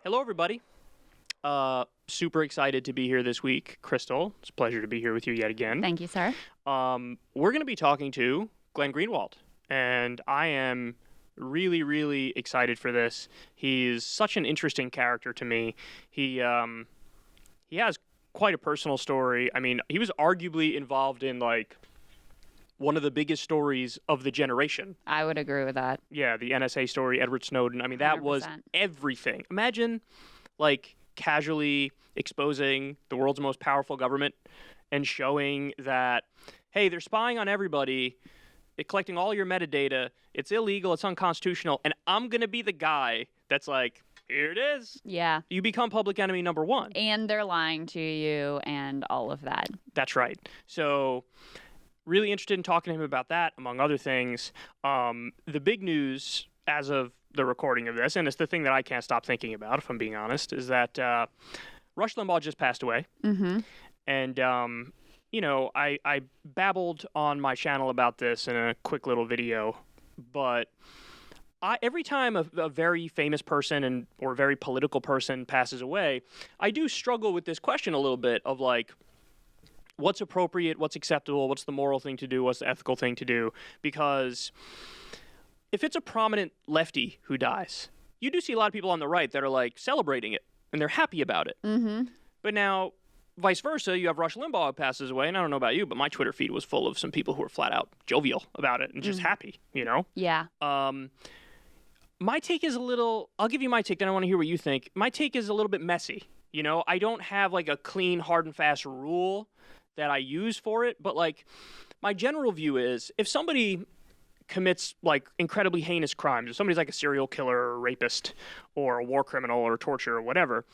Hello, everybody. Super excited to be here this week, Krystal. It's a pleasure to be here with you yet again. Thank you, sir. We're going to be talking to Glenn Greenwald, and I am really, really excited for this. He's such an interesting character to me. He has quite a personal story. I mean, he was arguably involved in, like, one of the biggest stories of the generation. I would agree with that. Yeah, the NSA story, Edward Snowden. I mean, that 100%. was everything. Imagine, like, casually exposing the world's most powerful government and showing that, hey, they're spying on everybody, they're collecting all your metadata, it's illegal, it's unconstitutional, and I'm going to be the guy that's like, here it is. Yeah. You become public enemy number one. And they're lying to you and all of that. That's right. So really interested in talking to him about that, among other things. The big news as of the recording of this, and it's the thing that I can't stop thinking about, if I'm being honest, is that Rush Limbaugh just passed away. Mm-hmm. And, I babbled on my channel about this in a quick little video, but every time a very famous person or a very political person passes away, I do struggle with this question a little bit of, like, what's appropriate, what's acceptable, what's the moral thing to do, what's the ethical thing to do, because if it's a prominent lefty who dies, you do see a lot of people on the right that are, like, celebrating it, and they're happy about it. Mm-hmm. But now, vice versa, you have Rush Limbaugh who passes away, and I don't know about you, but my Twitter feed was full of some people who were flat out jovial about it and just happy, you know? Yeah. My take is I'll give you my take, then I want to hear what you think. My take is a little bit messy, you know? I don't have, like, a clean, hard and fast rule that I use for it, but, like, my general view is if somebody commits, like, incredibly heinous crimes, if somebody's like a serial killer or a rapist or a war criminal or torture or whatever,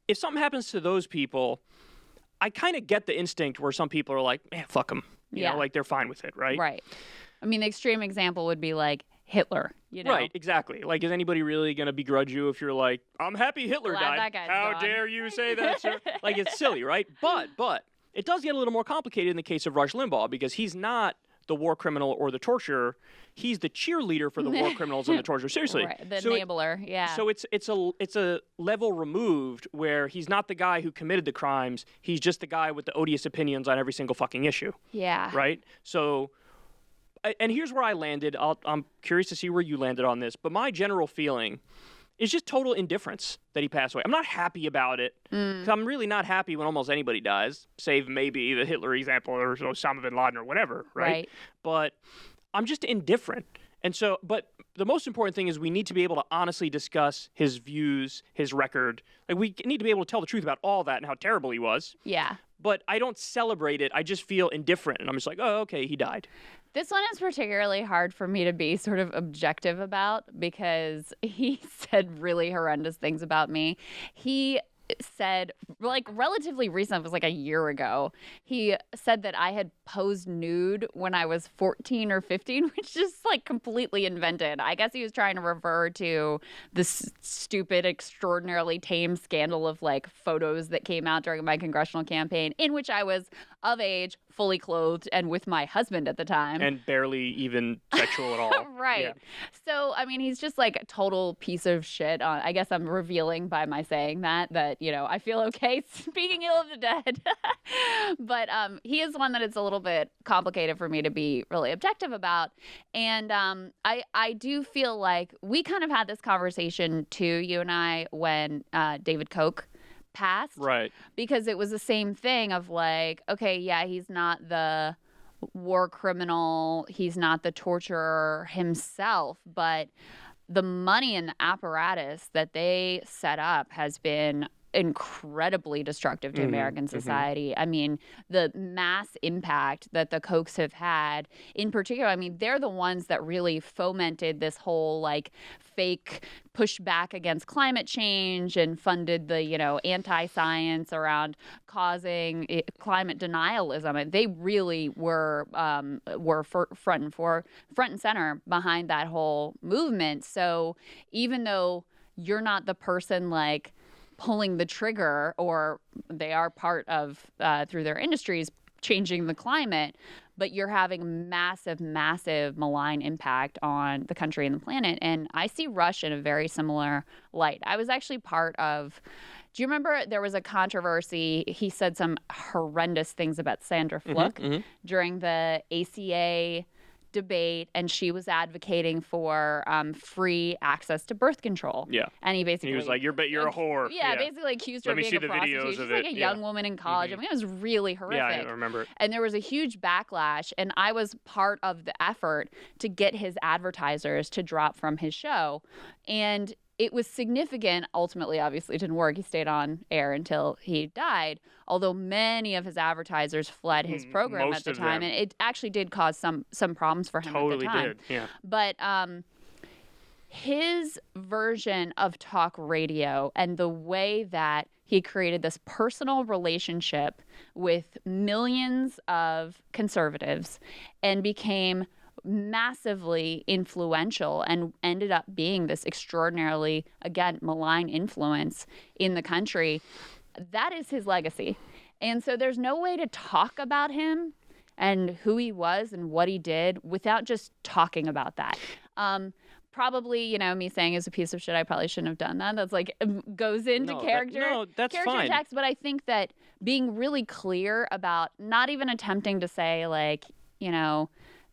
if something happens to those people, I kind of get the instinct where some people are like, man, fuck them. You know, like, they're fine with it, right? Right. I mean, the extreme example would be, like, Hitler, you know? Right, exactly. Like, is anybody really going to begrudge you if you're like, I'm happy Hitler Glad died. that guy's How gone. dare you say that, sir? Like, it's silly, right? But it does get a little more complicated in the case of Rush Limbaugh because he's not the war criminal or the torturer. He's the cheerleader for the war criminals and the torturer. Seriously. Right. The enabler, yeah. So it's a level removed where he's not the guy who committed the crimes. He's just the guy with the odious opinions on every single fucking issue. Yeah. Right? So, and here's where I landed. I'm curious to see where you landed on this. But my general feeling is just total indifference that he passed away. I'm not happy about it. 'Cause I'm really not happy when almost anybody dies, save maybe the Hitler example or Osama bin Laden or whatever, right? But I'm just indifferent. And so, but the most important thing is we need to be able to honestly discuss his views, his record. Like, we need to be able to tell the truth about all that and how terrible he was. Yeah. But I don't celebrate it. I just feel indifferent. And I'm just like, oh, okay, he died. This one is particularly hard for me to be sort of objective about because he said really horrendous things about me. He said, like, relatively recent, it was like a year ago, he said that I had posed nude when I was 14 or 15, which is, like, completely invented. I guess he was trying to refer to this stupid, extraordinarily tame scandal of, like, photos that came out during my congressional campaign in which I was of age, fully clothed, and with my husband at the time. And barely even sexual at all. Right. Yeah. So, I mean, he's just like a total piece of shit. I guess I'm revealing by my saying that, you know, I feel okay speaking ill of the dead. But he is one that it's a little bit complicated for me to be really objective about. And I do feel like we kind of had this conversation too, you and I, when David Koch passed. Right. Because it was the same thing of like, okay, yeah, he's not the war criminal, he's not the torturer himself, but the money and the apparatus that they set up has been incredibly destructive to American society. I mean, the mass impact that the Kochs have had, in particular, I mean, they're the ones that really fomented this whole, like, fake pushback against climate change and funded the, you know, anti-science around causing climate denialism. And they really were front and center behind that whole movement. So even though you're not the person, like, pulling the trigger, or they are part of, through their industries, changing the climate, but you're having massive, massive malign impact on the country and the planet. And I see Rush in a very similar light. I was actually part of, do you remember there was a controversy? He said some horrendous things about Sandra Fluke during the ACA debate, and she was advocating for free access to birth control. Yeah. And he basically... He was like, you're a whore. Yeah, basically accused her of being a prostitute. She's like a young woman in college. I mean, it was really horrific. Yeah, I remember it. And there was a huge backlash, and I was part of the effort to get his advertisers to drop from his show. And it was significant. Ultimately, obviously, it didn't work. He stayed on air until he died, although many of his advertisers fled his program at the time. And it actually did cause some problems for him at the time. Totally did, yeah. But his version of talk radio and the way that he created this personal relationship with millions of conservatives and became massively influential and ended up being this extraordinarily, again, malign influence in the country. That is his legacy. And so there's no way to talk about him and who he was and what he did without just talking about that. Probably, me saying is a piece of shit. I probably shouldn't have done that. That's like goes into character. That's character fine. Attacks. But I think that being really clear about not even attempting to say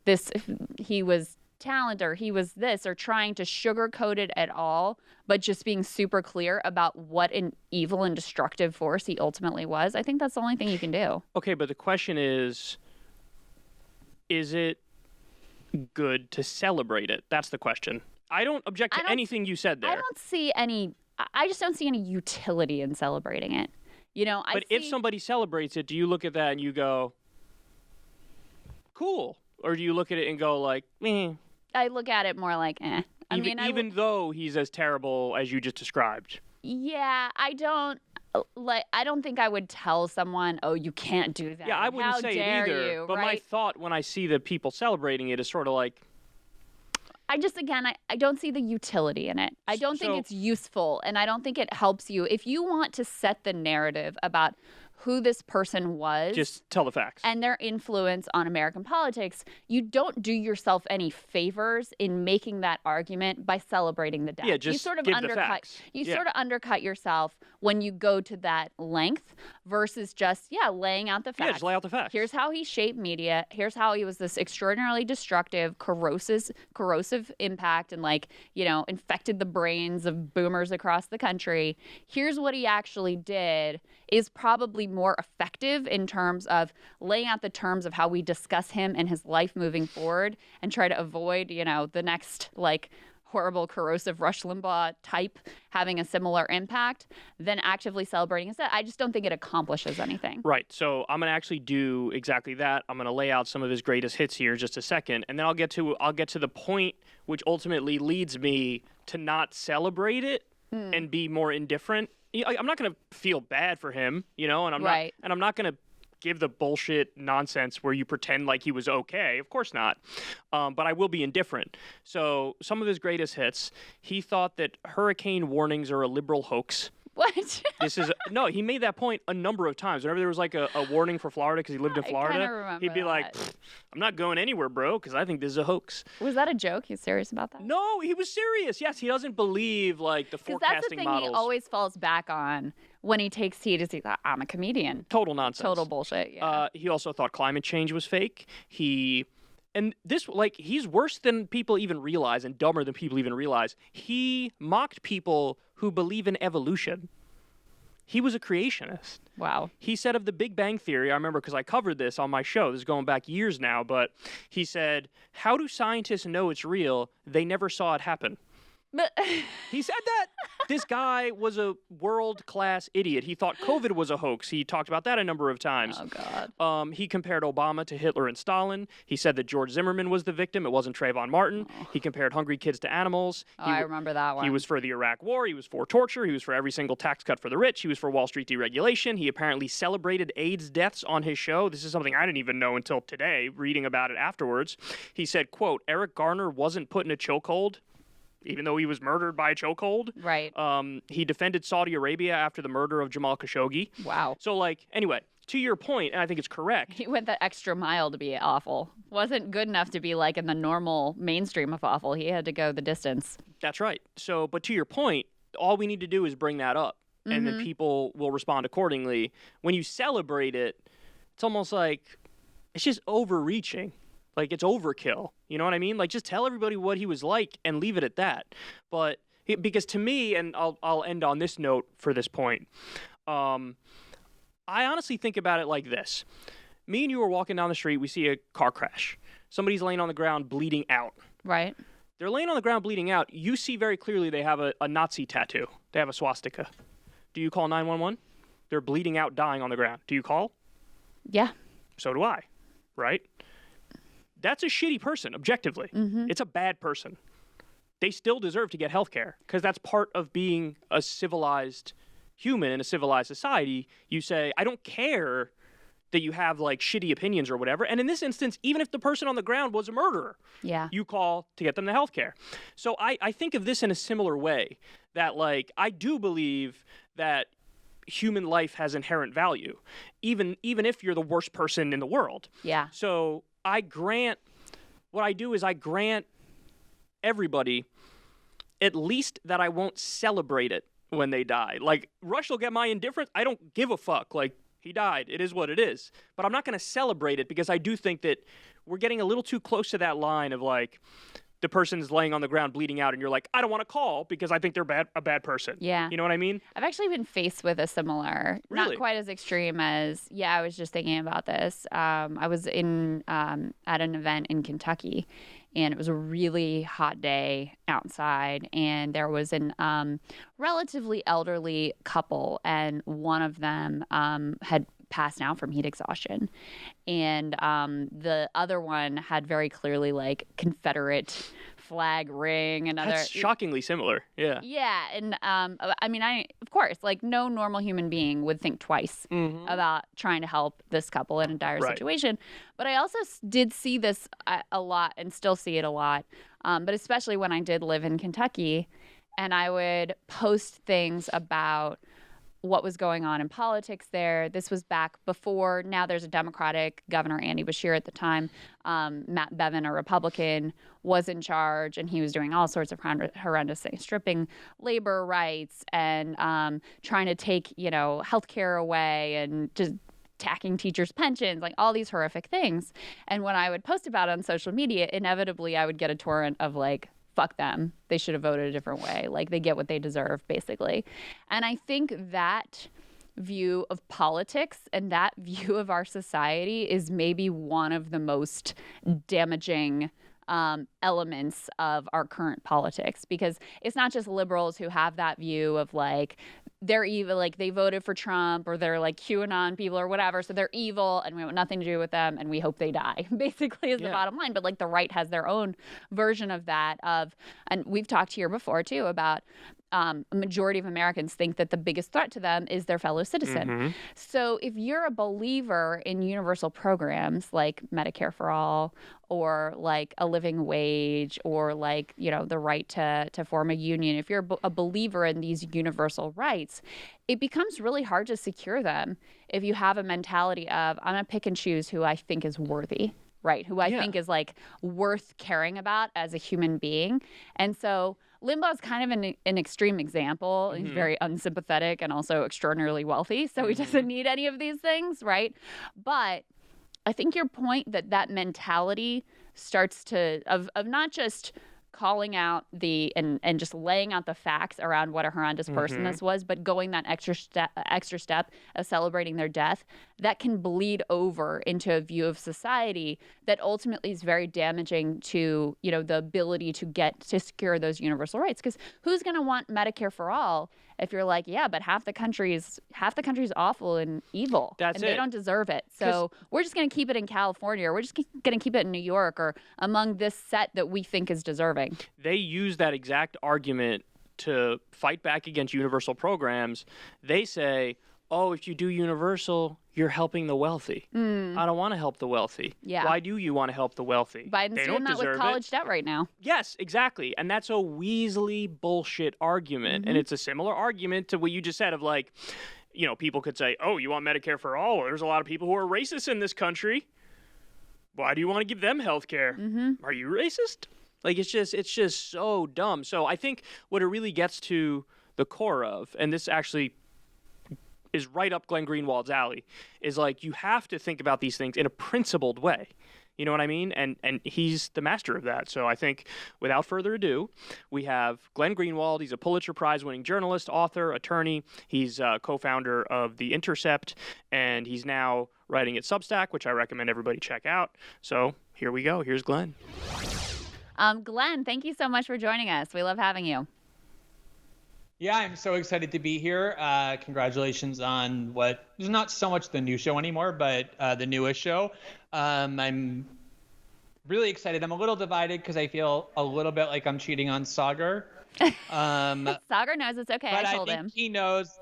this, he was talented or he was this, or trying to sugarcoat it at all, but just being super clear about what an evil and destructive force he ultimately was. I think that's the only thing you can do. Okay, but the question is it good to celebrate it? That's the question. I don't object to anything you said there. I just don't see any utility in celebrating it. But if somebody celebrates it, do you look at that and you go, cool? Or do you look at it and go like, meh? I look at it more like, eh. Even though he's as terrible as you just described. Yeah, I don't think I would tell someone, oh, you can't do that. Yeah, I wouldn't say it either. You, but right? my thought when I see the people celebrating it is sort of like, I don't see the utility in it. I don't think it's useful, and I don't think it helps you. If you want to set the narrative about who this person was, just tell the facts, and their influence on American politics, you don't do yourself any favors in making that argument by celebrating the death. Yeah, just give the facts. You sort of undercut yourself when you go to that length versus just laying out the facts. Yeah, just lay out the facts. Here's how he shaped media. Here's how he was this extraordinarily destructive, corrosive impact, and infected the brains of boomers across the country. Here's what he actually did is probably more effective in terms of laying out the terms of how we discuss him and his life moving forward and try to avoid, the next horrible, corrosive Rush Limbaugh type having a similar impact than actively celebrating instead. I just don't think it accomplishes anything. Right. So I'm going to actually do exactly that. I'm going to lay out some of his greatest hits here in just a second, and then I'll get to the point which ultimately leads me to not celebrate it and be more indifferent. I'm not going to feel bad for him, and I'm not going to give the bullshit nonsense where you pretend like he was okay. Of course not. But I will be indifferent. So some of his greatest hits, he thought that hurricane warnings are a liberal hoax. What? He made that point a number of times. Whenever there was like a warning for Florida because he lived in Florida, he'd be like, I'm not going anywhere, bro, because I think this is a hoax. Was that a joke? He's serious about that? No, he was serious. Yes, he doesn't believe the forecasting models. That's the thing he always falls back on when he takes heat is he's like, I'm a comedian. Total nonsense. Total bullshit, yeah. He also thought climate change was fake. And this, he's worse than people even realize and dumber than people even realize. He mocked people who believe in evolution. He was a creationist. Wow. He said of the Big Bang Theory, I remember because I covered this on my show, this is going back years now, but he said, how do scientists know it's real? They never saw it happen. He said that. This guy was a world-class idiot. He thought COVID was a hoax. He talked about that a number of times. Oh, God. He compared Obama to Hitler and Stalin. He said that George Zimmerman was the victim. It wasn't Trayvon Martin. Oh. He compared hungry kids to animals. I remember that one. He was for the Iraq War. He was for torture. He was for every single tax cut for the rich. He was for Wall Street deregulation. He apparently celebrated AIDS deaths on his show. This is something I didn't even know until today, reading about it afterwards. He said, quote, Eric Garner wasn't put in a chokehold, even though he was murdered by a chokehold. Right. He defended Saudi Arabia after the murder of Jamal Khashoggi. Wow. So, anyway, to your point, and I think it's correct. He went that extra mile to be awful. Wasn't good enough to be like in the normal mainstream of awful. He had to go the distance. That's right. So, but to your point, all we need to do is bring that up, and then people will respond accordingly. When you celebrate it, it's almost like it's just overreaching. Like, it's overkill. You know what I mean? Like, just tell everybody what he was like and leave it at that. But because to me, and I'll end on this note for this point, I honestly think about it like this. Me and you are walking down the street. We see a car crash. Somebody's laying on the ground bleeding out. Right. They're laying on the ground bleeding out. You see very clearly they have a Nazi tattoo. They have a swastika. Do you call 911? They're bleeding out, dying on the ground. Do you call? Yeah. So do I. Right? That's a shitty person, objectively. It's a bad person. They still deserve to get health care because that's part of being a civilized human in a civilized society. You say, I don't care that you have like shitty opinions or whatever. And in this instance, even if the person on the ground was a murderer, you call to get them the health care. So I think of this in a similar way, that like I do believe that human life has inherent value, even if you're the worst person in the world. Yeah. So what I do is I grant everybody at least that I won't celebrate it when they die. Like, Rush will get my indifference. I don't give a fuck. Like, he died. It is what it is. But I'm not going to celebrate it because I do think that we're getting a little too close to that line of, like, the person's laying on the ground bleeding out and you're like, I don't want to call because I think they're a bad person. Yeah. You know what I mean? I've actually been faced with a similar, Really? not quite as extreme as, I was just thinking about this. I was at an event in Kentucky, and it was a really hot day outside, and there was an relatively elderly couple, and one of them had passed out from heat exhaustion, and the other one had very clearly like Confederate flag ring and other. That's shockingly similar. Yeah. Yeah, and I mean, of course, like no normal human being would think twice about trying to help this couple in a dire situation. But I also did see this a lot, and still see it a lot. But especially when I did live in Kentucky, and I would post things about what was going on in politics there. This was back before. Now there's a Democratic governor, Andy Beshear, at the time. Matt Bevin, a Republican, was in charge, and he was doing all sorts of horrendous things, stripping labor rights and trying to take, health care away and just attacking teachers' pensions, like all these horrific things. And when I would post about it on social media, inevitably I would get a torrent of like, fuck them. They should have voted a different way. Like, they get what they deserve, basically. And I think that view of politics and that view of our society is maybe one of the most damaging elements of our current politics, because it's not just liberals who have that view of like, they're evil, like they voted for Trump, or they're like QAnon people or whatever, so they're evil and we want nothing to do with them and we hope they die, basically, is the bottom line. But like the right has their own version of that, and we've talked here before too about a majority of Americans think that the biggest threat to them is their fellow citizen. So if you're a believer in universal programs like Medicare for all, or like a living wage, or like, the right to form a union, if you're a believer in these universal rights, it becomes really hard to secure them if you have a mentality of, I'm going to pick and choose who I think is worthy, right? Who I think is like worth caring about as a human being. And so Limbaugh's kind of an extreme example. He's very unsympathetic and also extraordinarily wealthy, so he doesn't need any of these things, right? But I think your point that mentality starts to, of not just calling out and just laying out the facts around what a horrendous person this was, but going that extra step of celebrating their death, that can bleed over into a view of society that ultimately is very damaging to, the ability to secure those universal rights. Because who's going to want Medicare for all if you're like, yeah, but half the country's awful and evil, they don't deserve it. So we're just going to keep it in California, or we're just going to keep it in New York, or among this set that we think is deserving. They use that exact argument to fight back against universal programs. They say, oh, if you do universal, you're helping the wealthy. I don't want to help the wealthy. Yeah. Why do you want to help the wealthy? Biden's doing that with college debt right now. Yes, exactly. And that's a Weasley bullshit argument. And it's a similar argument to what you just said of like, people could say, oh, you want Medicare for all? Well, there's a lot of people who are racist in this country. Why do you want to give them health care? Are you racist? Like, it's just so dumb. So I think what it really gets to the core of, and this actually is right up Glenn Greenwald's alley, is like, you have to think about these things in a principled way. You know what I mean? And he's the master of that. So I think, without further ado, we have Glenn Greenwald. He's a Pulitzer Prize-winning journalist, author, attorney. He's co-founder of The Intercept, and he's now writing at Substack, which I recommend everybody check out. So here we go. Here's Glenn. Glenn, thank you so much for joining us. We love having you. Yeah, I'm so excited to be here. Congratulations on what is not so much the new show anymore, but the newest show. I'm really excited. I'm a little divided because I feel a little bit like I'm cheating on Sagar. Sagar knows it's okay. But I told think him. he knows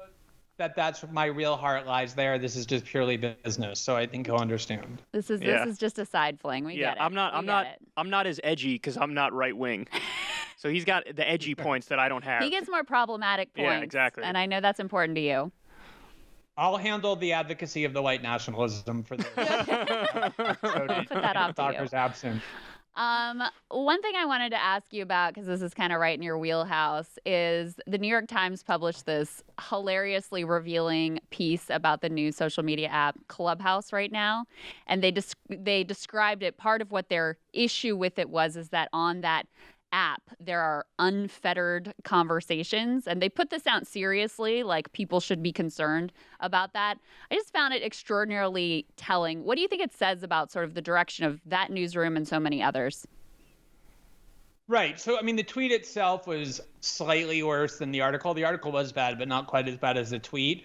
that that's my real heart lies there. This is just purely business, so I think he'll understand. This is just a side fling. We get it. I'm not as edgy because I'm not right wing. So he's got the edgy points that I don't have. He gets more problematic points. Yeah, exactly. And I know that's important to you. I'll handle the advocacy of the white nationalism for this. Put that off to you. Sagar's absent. One thing I wanted to ask you about, because this is kind of right in your wheelhouse, is the New York Times published this hilariously revealing piece about the new social media app Clubhouse right now. And they described it. Part of what their issue with it is that on that app there are unfettered conversations, and they put this out seriously, like people should be concerned about that. I just found it extraordinarily telling. What do you think it says about sort of the direction of that newsroom and so many others? Right. So, I mean, the tweet itself was slightly worse than the article. The article was bad, but not quite as bad as the tweet.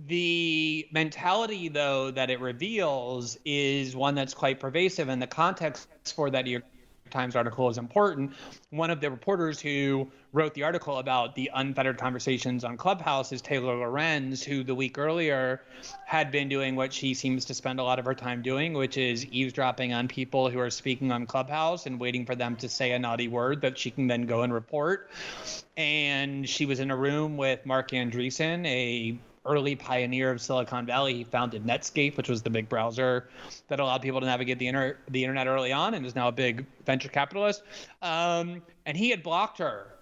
The mentality, though, that it reveals is one that's quite pervasive, and the context for that New York Times article is important. One of the reporters who wrote the article about the unfettered conversations on Clubhouse is Taylor Lorenz, who the week earlier had been doing what she seems to spend a lot of her time doing, which is eavesdropping on people who are speaking on Clubhouse and waiting for them to say a naughty word that she can then go and report. And she was in a room with Mark Andreessen, a early pioneer of Silicon Valley. He founded Netscape, which was the big browser that allowed people to navigate the internet early on, and is now a big venture capitalist. And he had blocked her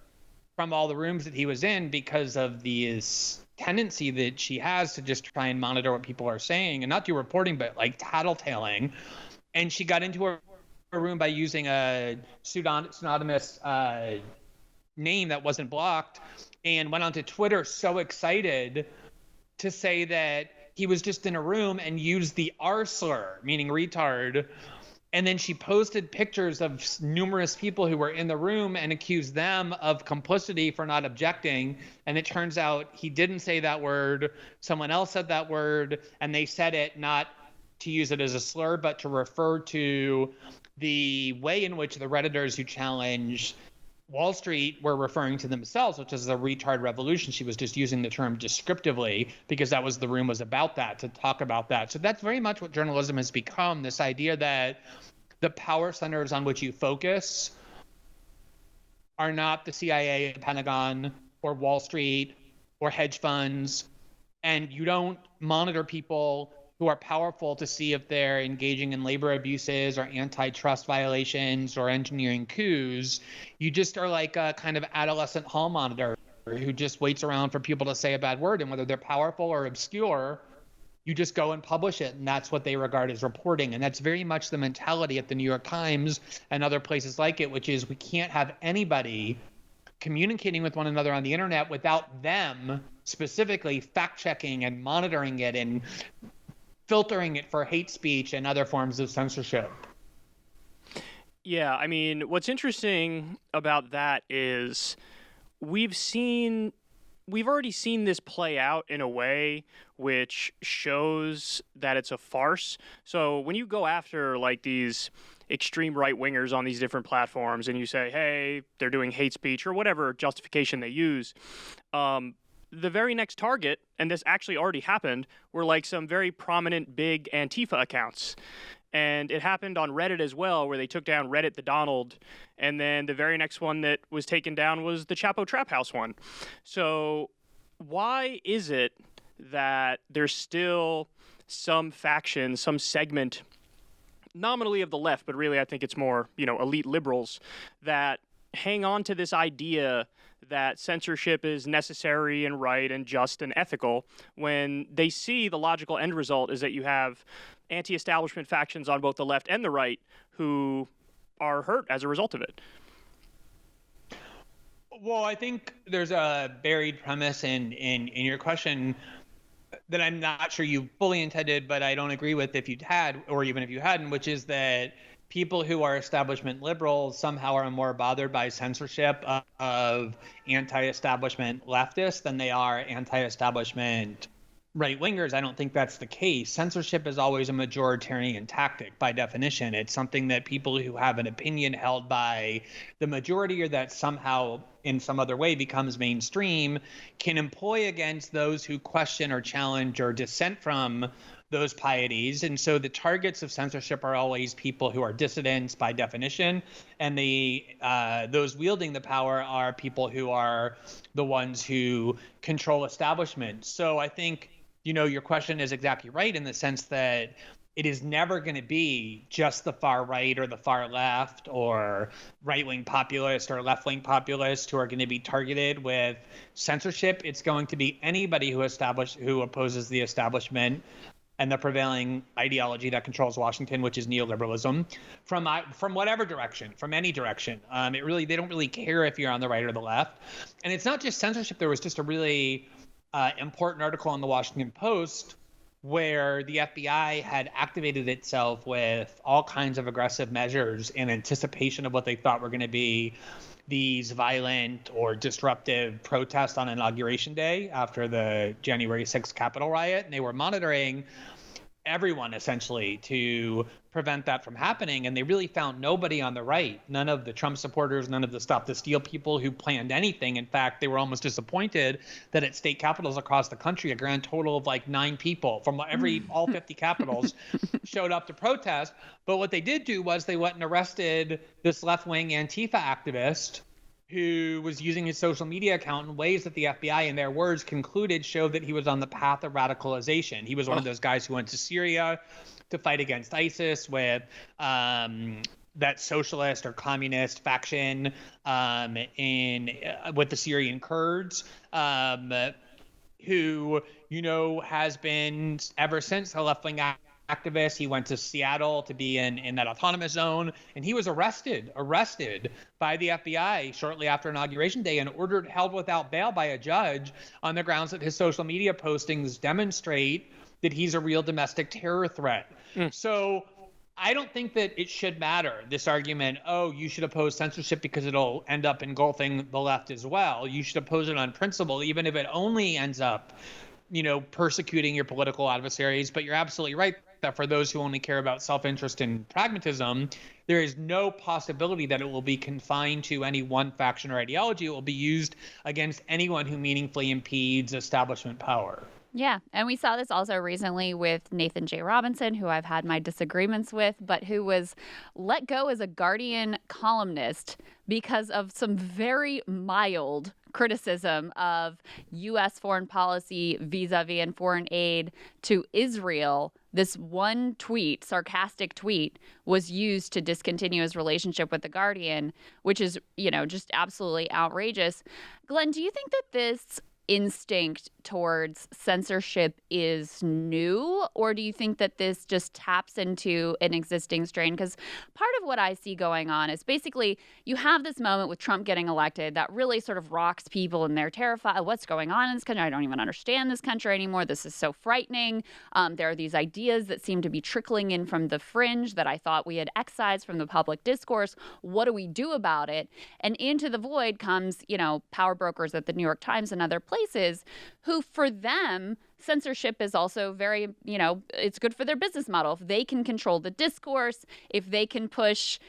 from all the rooms that he was in because of this tendency that she has to just try and monitor what people are saying, and not do reporting, but like tattletaling. And she got into her room by using a pseudonymous name that wasn't blocked, and went onto Twitter so excited to say that he was just in a room and used the R slur, meaning retard. And then she posted pictures of numerous people who were in the room and accused them of complicity for not objecting. And it turns out he didn't say that word. Someone else said that word, and they said it not to use it as a slur, but to refer to the way in which the Redditors who challenged Wall Street were referring to themselves, which is the retard revolution. She was just using the term descriptively because that was the room was about that, to talk about that. So that's very much what journalism has become, this idea that the power centers on which you focus are not the CIA, the Pentagon, or Wall Street, or hedge funds, and you don't monitor people who are powerful to see if they're engaging in labor abuses or antitrust violations or engineering coups. You just are like a kind of adolescent hall monitor who just waits around for people to say a bad word, and whether they're powerful or obscure, you just go and publish it, and that's what they regard as reporting. And that's very much the mentality at the New York Times and other places like it, which is we can't have anybody communicating with one another on the internet without them specifically fact-checking and monitoring it and filtering it for hate speech and other forms of censorship. Yeah, I mean, what's interesting about that is we've already seen this play out in a way which shows that it's a farce. So when you go after like these extreme right-wingers on these different platforms and you say, hey, they're doing hate speech or whatever justification they use, the very next target, and this actually already happened, were like some very prominent big Antifa accounts. And it happened on Reddit as well, where they took down Reddit the Donald, and then the very next one that was taken down was the Chapo Trap House one. So why is it that there's still some faction, some segment, nominally of the left, but really I think it's more, elite liberals that hang on to this idea that censorship is necessary and right and just and ethical, when they see the logical end result is that you have anti-establishment factions on both the left and the right who are hurt as a result of it. Well, I think there's a buried premise in your question that I'm not sure you fully intended, but I don't agree with if you had, or even if you hadn't, which is that people who are establishment liberals somehow are more bothered by censorship of anti-establishment leftists than they are anti-establishment right-wingers. I don't think that's the case. Censorship is always a majoritarian tactic by definition. It's something that people who have an opinion held by the majority or that somehow in some other way becomes mainstream can employ against those who question or challenge or dissent from those pieties. And so the targets of censorship are always people who are dissidents by definition, and those wielding the power are people who are the ones who control establishment. So I think your question is exactly right in the sense that it is never going to be just the far right or the far left or right-wing populist or left-wing populist who are going to be targeted with censorship. It's going to be anybody who opposes the establishment and the prevailing ideology that controls Washington, which is neoliberalism, from whatever direction, from any direction. They don't really care if you're on the right or the left. And it's not just censorship. There was just a really important article in the Washington Post where the FBI had activated itself with all kinds of aggressive measures in anticipation of what they thought were going to be these violent or disruptive protests on Inauguration Day after the January 6th Capitol riot. And they were monitoring everyone essentially to prevent that from happening. And they really found nobody on the right, none of the Trump supporters, none of the Stop the Steal people who planned anything. In fact, they were almost disappointed that at state capitals across the country, a grand total of like 9 people from all 50 capitals showed up to protest. But what they did do was they went and arrested this left-wing Antifa activist who was using his social media account in ways that the FBI, in their words, concluded showed that he was on the path of radicalization. He was one of those guys who went to Syria to fight against ISIS with that socialist or communist faction with the Syrian Kurds, who, has been ever since a left-wing activist. He went to Seattle to be in that autonomous zone, and he was arrested by the FBI shortly after Inauguration Day and held without bail by a judge on the grounds that his social media postings demonstrate that he's a real domestic terror threat. So I don't think that it should matter, this argument, you should oppose censorship because it'll end up engulfing the left as well. You should oppose it on principle, even if it only ends up persecuting your political adversaries. But you're absolutely right that for those who only care about self-interest and pragmatism, there is no possibility that it will be confined to any one faction or ideology. It will be used against anyone who meaningfully impedes establishment power. Yeah, and we saw this also recently with Nathan J. Robinson, who I've had my disagreements with, but who was let go as a Guardian columnist because of some very mild criticism of U.S. foreign policy vis-a-vis and foreign aid to Israel. This one tweet, sarcastic tweet, was used to discontinue his relationship with The Guardian, which is, just absolutely outrageous. Glenn, do you think that this instinct towards censorship is new, or do you think that this just taps into an existing strain? Because part of what I see going on is basically you have this moment with Trump getting elected that really sort of rocks people, and they're terrified. What's going on in this country? I don't even understand this country anymore. This is so frightening. There are these ideas that seem to be trickling in from the fringe that I thought we had excised from the public discourse. What do we do about it? And into the void comes, power brokers at the New York Times and other places who, for them, censorship is also very, it's good for their business model. If they can control the discourse, if they can push,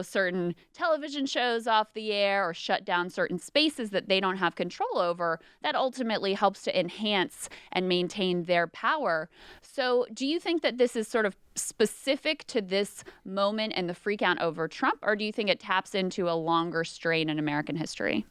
certain television shows off the air or shut down certain spaces that they don't have control over, that ultimately helps to enhance and maintain their power. So do you think that this is sort of specific to this moment and the freak out over Trump, or do you think it taps into a longer strain in American history?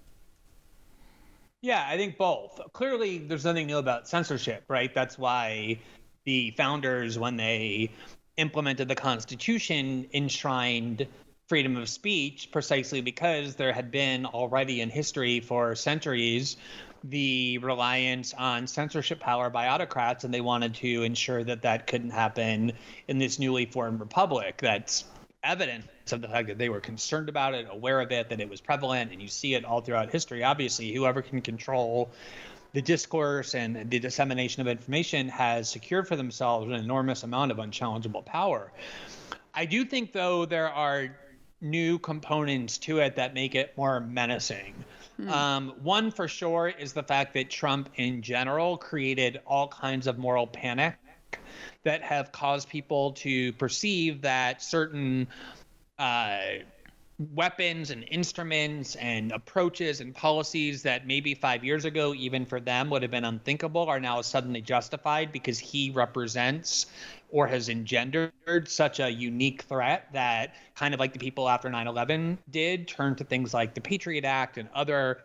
Yeah, I think both. Clearly, there's nothing new about censorship, right? That's why the founders, when they implemented the Constitution, enshrined freedom of speech, precisely because there had been already in history for centuries the reliance on censorship power by autocrats, and they wanted to ensure that that couldn't happen in this newly formed republic. That's evidence of the fact that they were concerned about it, aware of it, that it was prevalent, and you see it all throughout history. Obviously, whoever can control the discourse and the dissemination of information has secured for themselves an enormous amount of unchallengeable power. I do think, though, there are new components to it that make it more menacing. One for sure is the fact that Trump in general created all kinds of moral panic that have caused people to perceive that certain weapons and instruments and approaches and policies that maybe 5 years ago, even for them, would have been unthinkable, are now suddenly justified because he represents or has engendered such a unique threat that, kind of like the people after 9/11 did, turn to things like the Patriot Act and other,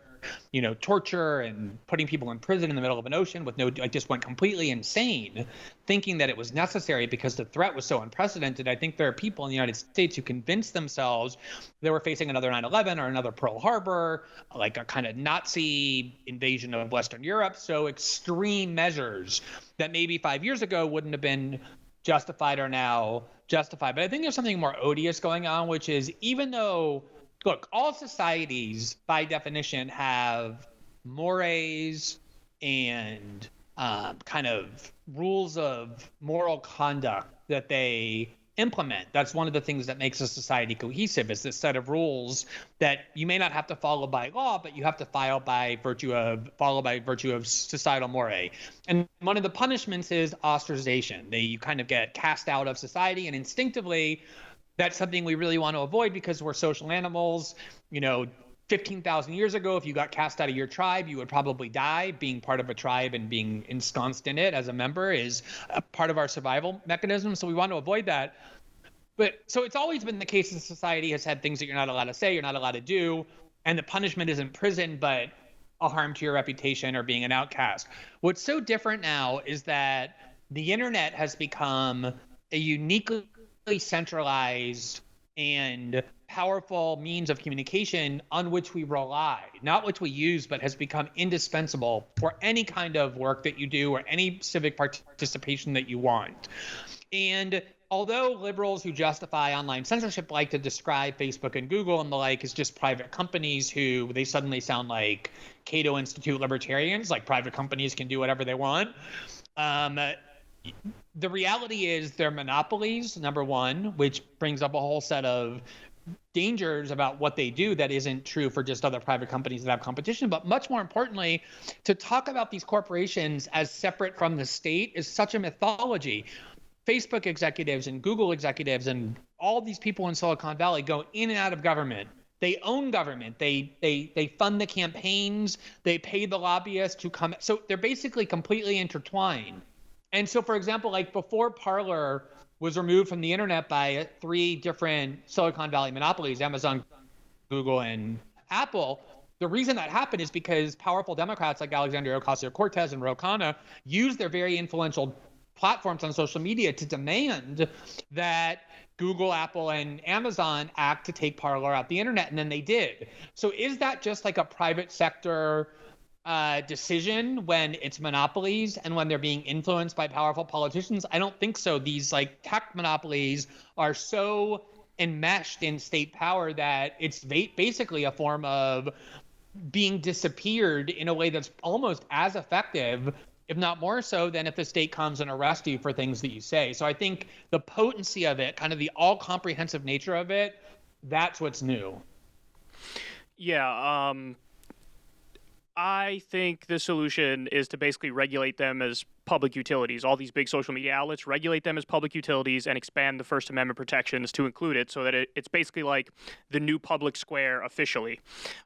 torture and putting people in prison in the middle of an ocean with just went completely insane, thinking that it was necessary because the threat was so unprecedented. I think there are people in the United States who convinced themselves they were facing another 9/11 or another Pearl Harbor, like a kind of Nazi invasion of Western Europe. So extreme measures that maybe 5 years ago wouldn't have been justified are now justified. But I think there's something more odious going on, which is, even though, look, all societies by definition have mores and kind of rules of moral conduct that they implement. That's one of the things that makes a society cohesive, is this set of rules that you may not have to follow by law, but you have to follow by virtue of societal mores. And one of the punishments is ostracization. You kind of get cast out of society, and instinctively that's something we really want to avoid because we're social animals. 15,000 years ago, if you got cast out of your tribe, you would probably die. Being part of a tribe and being ensconced in it as a member is a part of our survival mechanism. So we want to avoid that. But so it's always been the case that society has had things that you're not allowed to say, you're not allowed to do, and the punishment isn't prison, but a harm to your reputation or being an outcast. What's so different now is that the internet has become a uniquely centralized and powerful means of communication on which we rely, not which we use, but has become indispensable for any kind of work that you do or any civic participation that you want. And although liberals who justify online censorship like to describe Facebook and Google and the like as just private companies who they suddenly sound like Cato Institute libertarians, like private companies can do whatever they want. The reality is they're monopolies, number one, which brings up a whole set of dangers about what they do that isn't true for just other private companies that have competition. But much more importantly, to talk about these corporations as separate from the state is such a mythology. Facebook executives and Google executives and all these people in Silicon Valley go in and out of government. They own government. They fund the campaigns. They pay the lobbyists to come. So they're basically completely intertwined. And so, for example, like before Parler was removed from the internet by 3 different Silicon Valley monopolies, Amazon, Google, and Apple, the reason that happened is because powerful Democrats like Alexandria Ocasio-Cortez and Ro Khanna used their very influential platforms on social media to demand that Google, Apple, and Amazon act to take Parler off the internet, and then they did. So is that just like a private sector decision when it's monopolies and when they're being influenced by powerful politicians? I don't think so. These like tech monopolies are so enmeshed in state power that it's basically a form of being disappeared in a way that's almost as effective, if not more so, than if the state comes and arrests you for things that you say. So I think the potency of it, kind of the all-comprehensive nature of it, that's what's new. Yeah, I think the solution is to basically regulate them as public utilities. All these big social media outlets, regulate them as public utilities and expand the First Amendment protections to include it so that it's basically like the new public square officially.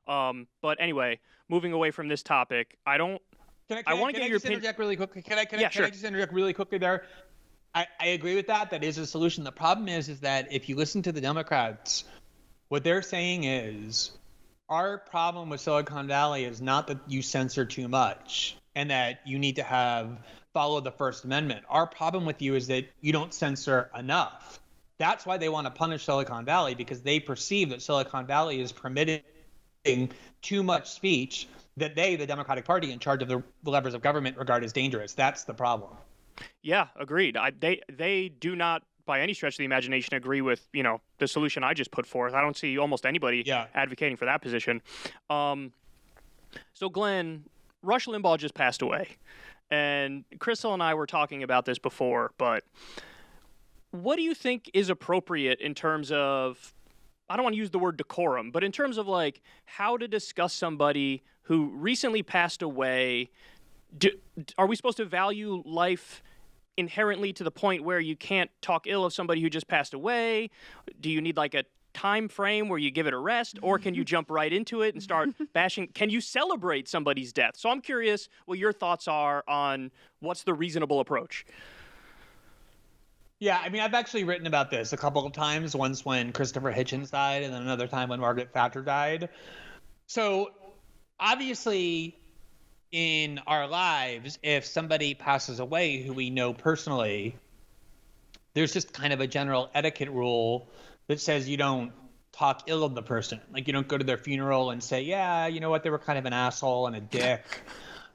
But anyway, moving away from this topic, I want to get your opinion. Interject really quickly? Can I Sure. just interject really quickly there? I agree with that. That is a solution. The problem is that if you listen to the Democrats, what they're saying is our problem with Silicon Valley is not that you censor too much and that you need to follow the First Amendment. Our problem with you is that you don't censor enough. That's why they want to punish Silicon Valley, because they perceive that Silicon Valley is permitting too much speech that they, the Democratic Party in charge of the levers of government, regard as dangerous. That's the problem. Yeah, agreed. They do not, by any stretch of the imagination, agree with, the solution I just put forth. I don't see almost anybody advocating for that position. So, Glenn, Rush Limbaugh just passed away. And Krystal and I were talking about this before, but what do you think is appropriate in terms of, I don't want to use the word decorum, but in terms of like how to discuss somebody who recently passed away? Are we supposed to value life inherently to the point where you can't talk ill of somebody who just passed away? Do you need like a time frame where you give it a rest, or can you jump right into it and start bashing? Can you celebrate somebody's death? So I'm curious what your thoughts are on what's the reasonable approach. Yeah, I mean, I've actually written about this a couple of times, once when Christopher Hitchens died and then another time when Margaret Thatcher died. So obviously in our lives, if somebody passes away who we know personally, there's just kind of a general etiquette rule that says you don't talk ill of the person. Like, you don't go to their funeral and say, yeah, you know what, they were kind of an asshole and a dick.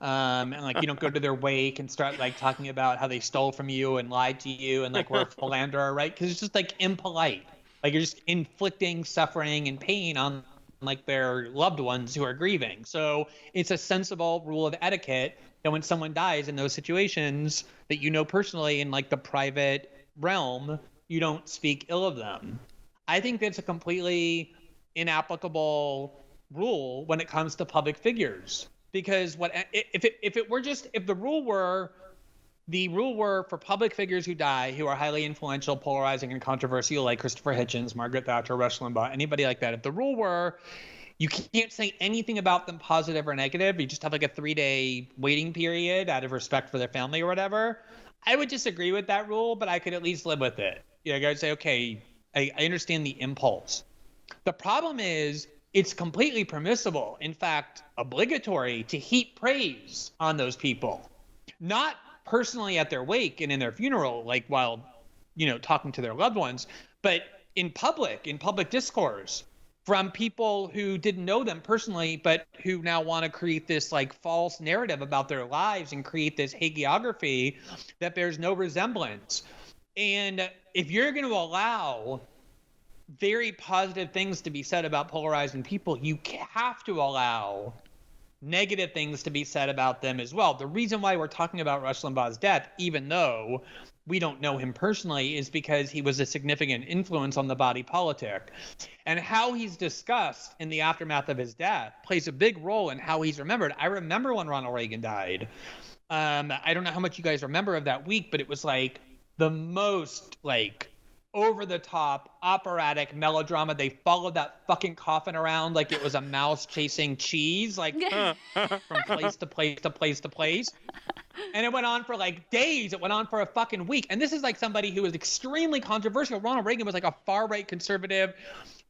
And like, you don't go to their wake and start like talking about how they stole from you and lied to you and like were a philanderer, right? Because it's just like impolite. Like, you're just inflicting suffering and pain on like their loved ones who are grieving. So it's a sensible rule of etiquette that when someone dies in those situations that you know personally in like the private realm, you don't speak ill of them. I think that's a completely inapplicable rule when it comes to public figures, because if the rule were for public figures who die, who are highly influential, polarizing, and controversial, like Christopher Hitchens, Margaret Thatcher, Rush Limbaugh, anybody like that, if the rule were you can't say anything about them positive or negative, you just have like a 3-day waiting period out of respect for their family or whatever, I would disagree with that rule, but I could at least live with it. I would say, okay, I understand the impulse. The problem is it's completely permissible, in fact, obligatory, to heap praise on those people. Not personally at their wake and in their funeral, like while, talking to their loved ones, but in public discourse from people who didn't know them personally, but who now want to create this like false narrative about their lives and create this hagiography that bears no resemblance. And if you're going to allow very positive things to be said about polarizing people, you have to allow negative things to be said about them as well. The reason why we're talking about Rush Limbaugh's death, even though we don't know him personally, is because he was a significant influence on the body politic. And how he's discussed in the aftermath of his death plays a big role in how he's remembered. I remember when Ronald Reagan died. I don't know how much you guys remember of that week, but it was like the most like over-the-top operatic melodrama. They followed that fucking coffin around like it was a mouse chasing cheese, like from place to place to place to place. And it went on for like days. It went on for a fucking week. And this is like somebody who was extremely controversial. Ronald Reagan was like a far-right conservative.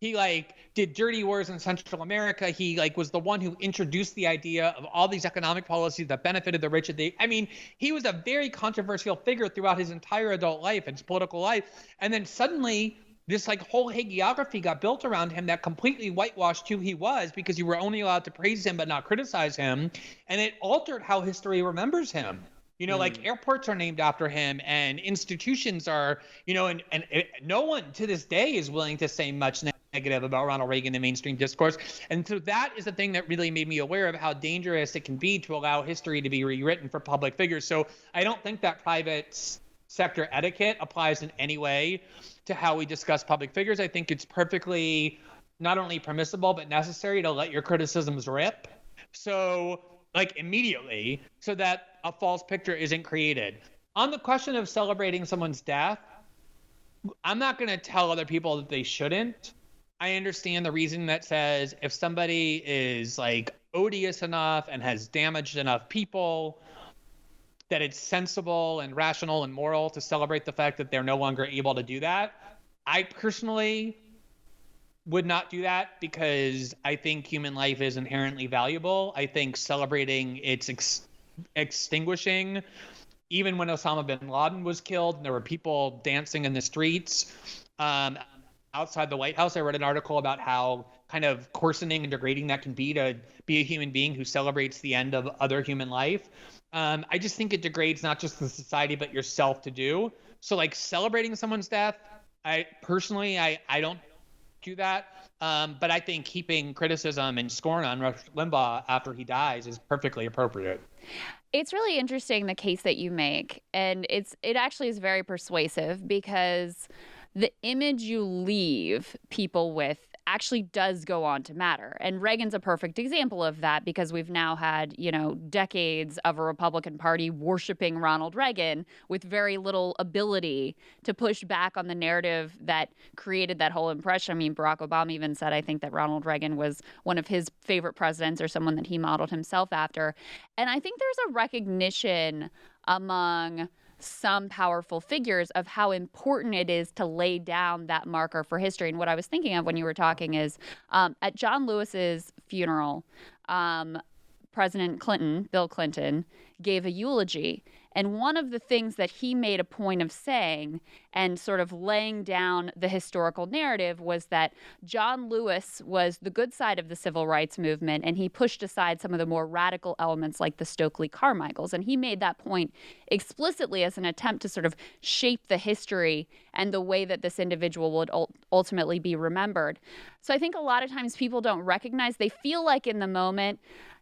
He like did dirty wars in Central America. He like was the one who introduced the idea of all these economic policies that benefited the rich. He was a very controversial figure throughout his entire adult life and his political life. And then suddenly this like whole hagiography got built around him that completely whitewashed who he was, because you were only allowed to praise him but not criticize him. And it altered how history remembers him. Like airports are named after him and institutions are, and no one to this day is willing to say much negative about Ronald Reagan in mainstream discourse. And so that is the thing that really made me aware of how dangerous it can be to allow history to be rewritten for public figures. So I don't think that private sector etiquette applies in any way to how we discuss public figures. I think it's perfectly not only permissible, but necessary to let your criticisms rip. So like immediately, so that a false picture isn't created. On the question of celebrating someone's death, I'm not going to tell other people that they shouldn't. I understand the reason that says if somebody is like odious enough and has damaged enough people, that it's sensible and rational and moral to celebrate the fact that they're no longer able to do that. I personally would not do that because I think human life is inherently valuable. I think celebrating its extinguishing, even when Osama bin Laden was killed and there were people dancing in the streets outside the White House, I read an article about how kind of coarsening and degrading that can be to be a human being who celebrates the end of other human life. I just think it degrades not just the society, but yourself to do. So like celebrating someone's death, I don't do that. But I think keeping criticism and scorn on Rush Limbaugh after he dies is perfectly appropriate. It's really interesting, the case that you make, and it actually is very persuasive because the image you leave people with actually does go on to matter. And Reagan's a perfect example of that because we've now had, decades of a Republican Party worshiping Ronald Reagan with very little ability to push back on the narrative that created that whole impression. I mean, Barack Obama even said, I think, that Ronald Reagan was one of his favorite presidents or someone that he modeled himself after. And I think there's a recognition among some powerful figures of how important it is to lay down that marker for history. And what I was thinking of when you were talking is at John Lewis's funeral, President Clinton, Bill Clinton, gave a eulogy. And one of the things that he made a point of saying and sort of laying down the historical narrative was that John Lewis was the good side of the civil rights movement, and he pushed aside some of the more radical elements like the Stokely Carmichaels. And he made that point explicitly as an attempt to sort of shape the history and the way that this individual would ultimately be remembered. So I think a lot of times people don't recognize, they feel like in the moment,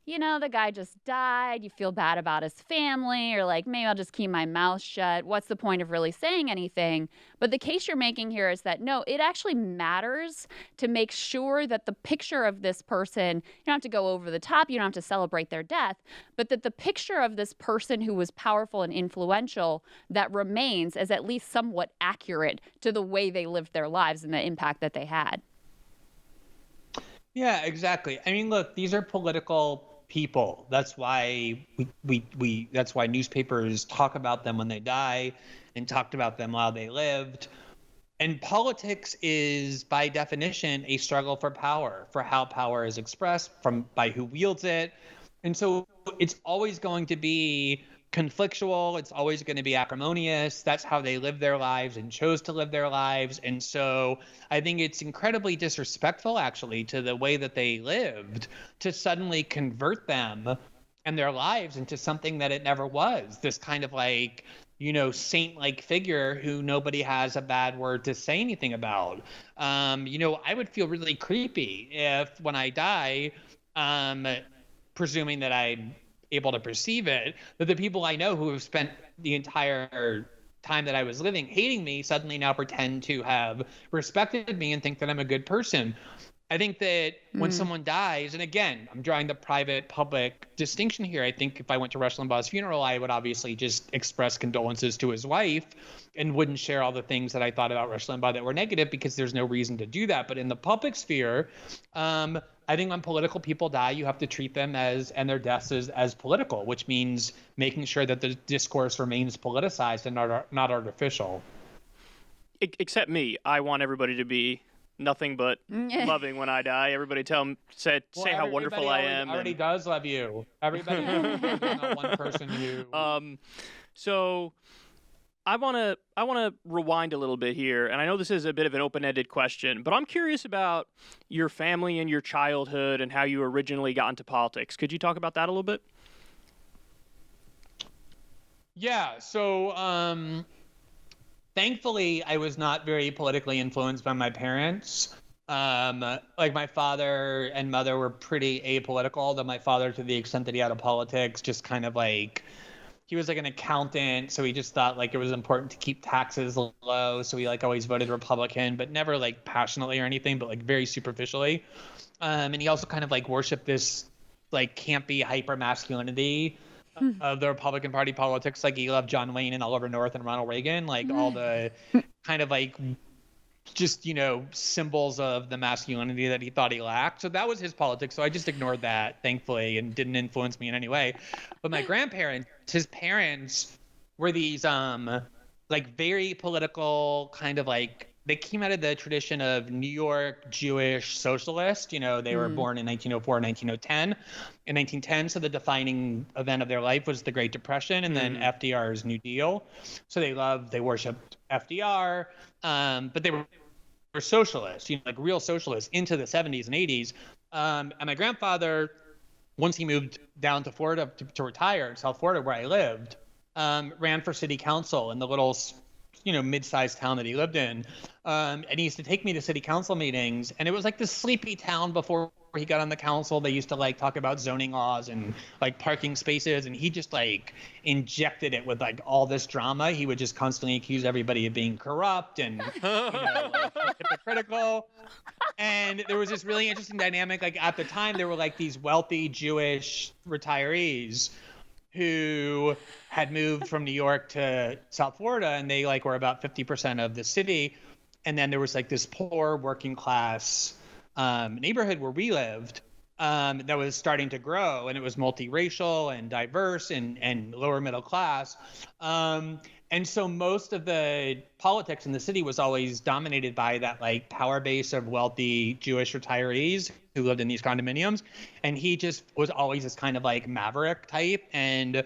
the guy just died, you feel bad about his family, or like, maybe I'll just keep my mouth shut. What's the point of really saying anything? But the case you're making here is that, no, it actually matters to make sure that the picture of this person, you don't have to go over the top, you don't have to celebrate their death, but that the picture of this person who was powerful and influential that remains is at least somewhat accurate to the way they lived their lives and the impact that they had. Yeah, exactly. I mean, look, these are political people. That's why that's why newspapers talk about them when they die and talked about them while they lived. And politics is by definition a struggle for power, for how power is expressed, by who wields it. And so it's always going to be conflictual. It's always going to be acrimonious. That's how they live their lives and chose to live their lives. And so I think it's incredibly disrespectful, actually, to the way that they lived to suddenly convert them and their lives into something that it never was. This kind of like, saint-like figure who nobody has a bad word to say anything about. I would feel really creepy if when I die, presuming that I'm able to perceive it, that the people I know who have spent the entire time that I was living hating me suddenly now pretend to have respected me and think that I'm a good person. I think that when someone dies, and again, I'm drawing the private-public distinction here. I think if I went to Rush Limbaugh's funeral, I would obviously just express condolences to his wife and wouldn't share all the things that I thought about Rush Limbaugh that were negative because there's no reason to do that. But in the public sphere, I think when political people die, you have to treat them and their deaths as political, which means making sure that the discourse remains politicized and not artificial. Except me. I want everybody to be nothing but loving when I die. Everybody say how wonderful I am. Everybody does love you. Everybody not one person who. So I want to rewind a little bit here, and I know this is a bit of an open-ended question, but I'm curious about your family and your childhood and how you originally got into politics. Could you talk about that a little bit? Yeah. So. Thankfully, I was not very politically influenced by my parents. Like my father and mother were pretty apolitical, though my father, to the extent that he had a politics, just kind of like, he was like an accountant. So he just thought like it was important to keep taxes low. So he like always voted Republican, but never like passionately or anything, but like very superficially. And he also kind of like worshiped this like campy hyper masculinity of the Republican Party politics. Like he loved John Wayne and Oliver North and Ronald Reagan, like all the kind of like just, symbols of the masculinity that he thought he lacked. So that was his politics. So I just ignored that, thankfully, and didn't influence me in any way. But my grandparents, his parents, were these like very political, kind of like they came out of the tradition of New York Jewish socialist. They were born in 1904, 1910. In 1910, so the defining event of their life was the Great Depression, and then FDR's New Deal. So they worshipped FDR, but they were socialists, like real socialists into the 70s and 80s. And my grandfather, once he moved down to Florida to retire in South Florida, where I lived, ran for city council in the little, mid-sized town that he lived in. And he used to take me to city council meetings, and it was like this sleepy town before he got on the council. They used to like talk about zoning laws and like parking spaces, and he just like injected it with like all this drama. He would just constantly accuse everybody of being corrupt and like, hypocritical. And there was this really interesting dynamic. Like at the time, there were like these wealthy Jewish retirees who had moved from New York to South Florida, and they like were about 50% of the city. And then there was like this poor working class neighborhood where we lived that was starting to grow, and it was multiracial and diverse and lower middle class. And so most of the politics in the city was always dominated by that like power base of wealthy Jewish retirees who lived in these condominiums. And he just was always this kind of like maverick type, and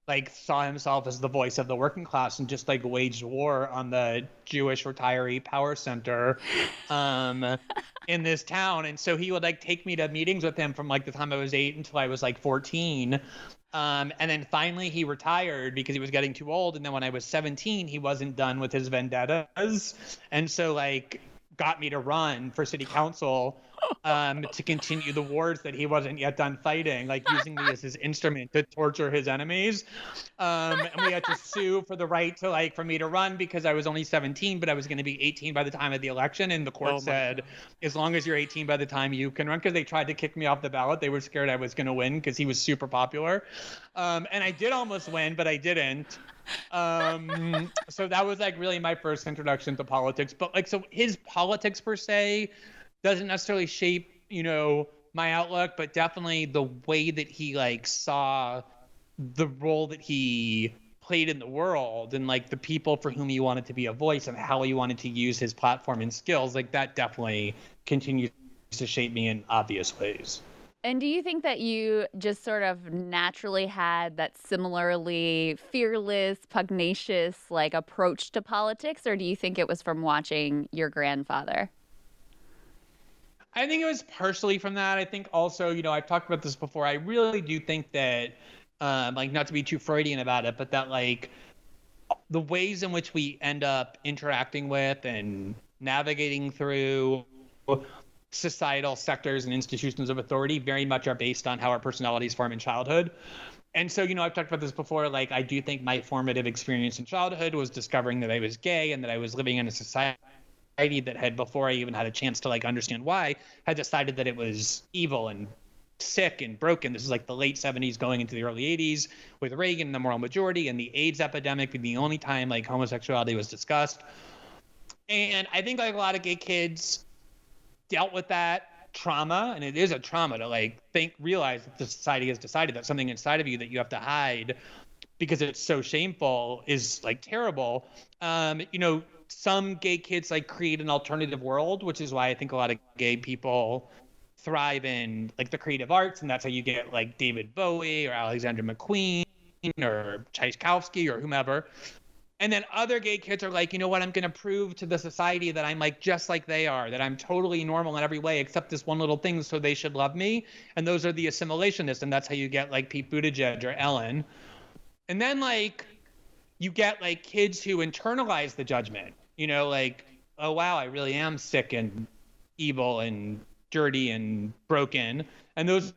like saw himself as the voice of the working class, and just like waged war on the Jewish retiree power center in this town. And so he would like take me to meetings with him from like the time I was 8 until I was like 14. And then finally he retired because he was getting too old. And then when I was 17, he wasn't done with his vendettas. And so like got me to run for city council to continue the wars that he wasn't yet done fighting, like using me as his instrument to torture his enemies. And we had to sue for the right to like for me to run because I was only 17, but I was going to be 18 by the time of the election. And the court said, as long as you're 18 by the time you can run, because they tried to kick me off the ballot. They were scared I was going to win because he was super popular. And I did almost win, but I didn't. So that was like really my first introduction to politics. But like, so his politics per se doesn't necessarily shape, my outlook, but definitely the way that he like saw the role that he played in the world and like the people for whom he wanted to be a voice and how he wanted to use his platform and skills, like that definitely continues to shape me in obvious ways. And do you think that you just sort of naturally had that similarly fearless, pugnacious like approach to politics, or do you think it was from watching your grandfather? I think it was partially from that. I think also, I've talked about this before. I really do think that, like, not to be too Freudian about it, but that, like, the ways in which we end up interacting with and navigating through societal sectors and institutions of authority very much are based on how our personalities form in childhood. And so, I've talked about this before. Like, I do think my formative experience in childhood was discovering that I was gay and that I was living in a society that had, before I even had a chance to like understand why, had decided that it was evil and sick and broken. This is like the late 70s going into the early 80s with Reagan and the moral majority and the AIDS epidemic being the only time like homosexuality was discussed. And I think like a lot of gay kids dealt with that trauma, and it is a trauma to like realize that the society has decided that something inside of you that you have to hide because it's so shameful is like terrible. Some gay kids like create an alternative world, which is why I think a lot of gay people thrive in like the creative arts, and that's how you get like David Bowie or Alexander McQueen or Tchaikovsky or whomever. And then other gay kids are like, you know what, I'm going to prove to the society that I'm like just like they are, that I'm totally normal in every way except this one little thing, so they should love me. And those are the assimilationists, and that's how you get like Pete Buttigieg or Ellen. And then like you get like kids who internalize the judgment. Like, oh, wow, I really am sick and evil and dirty and broken. And those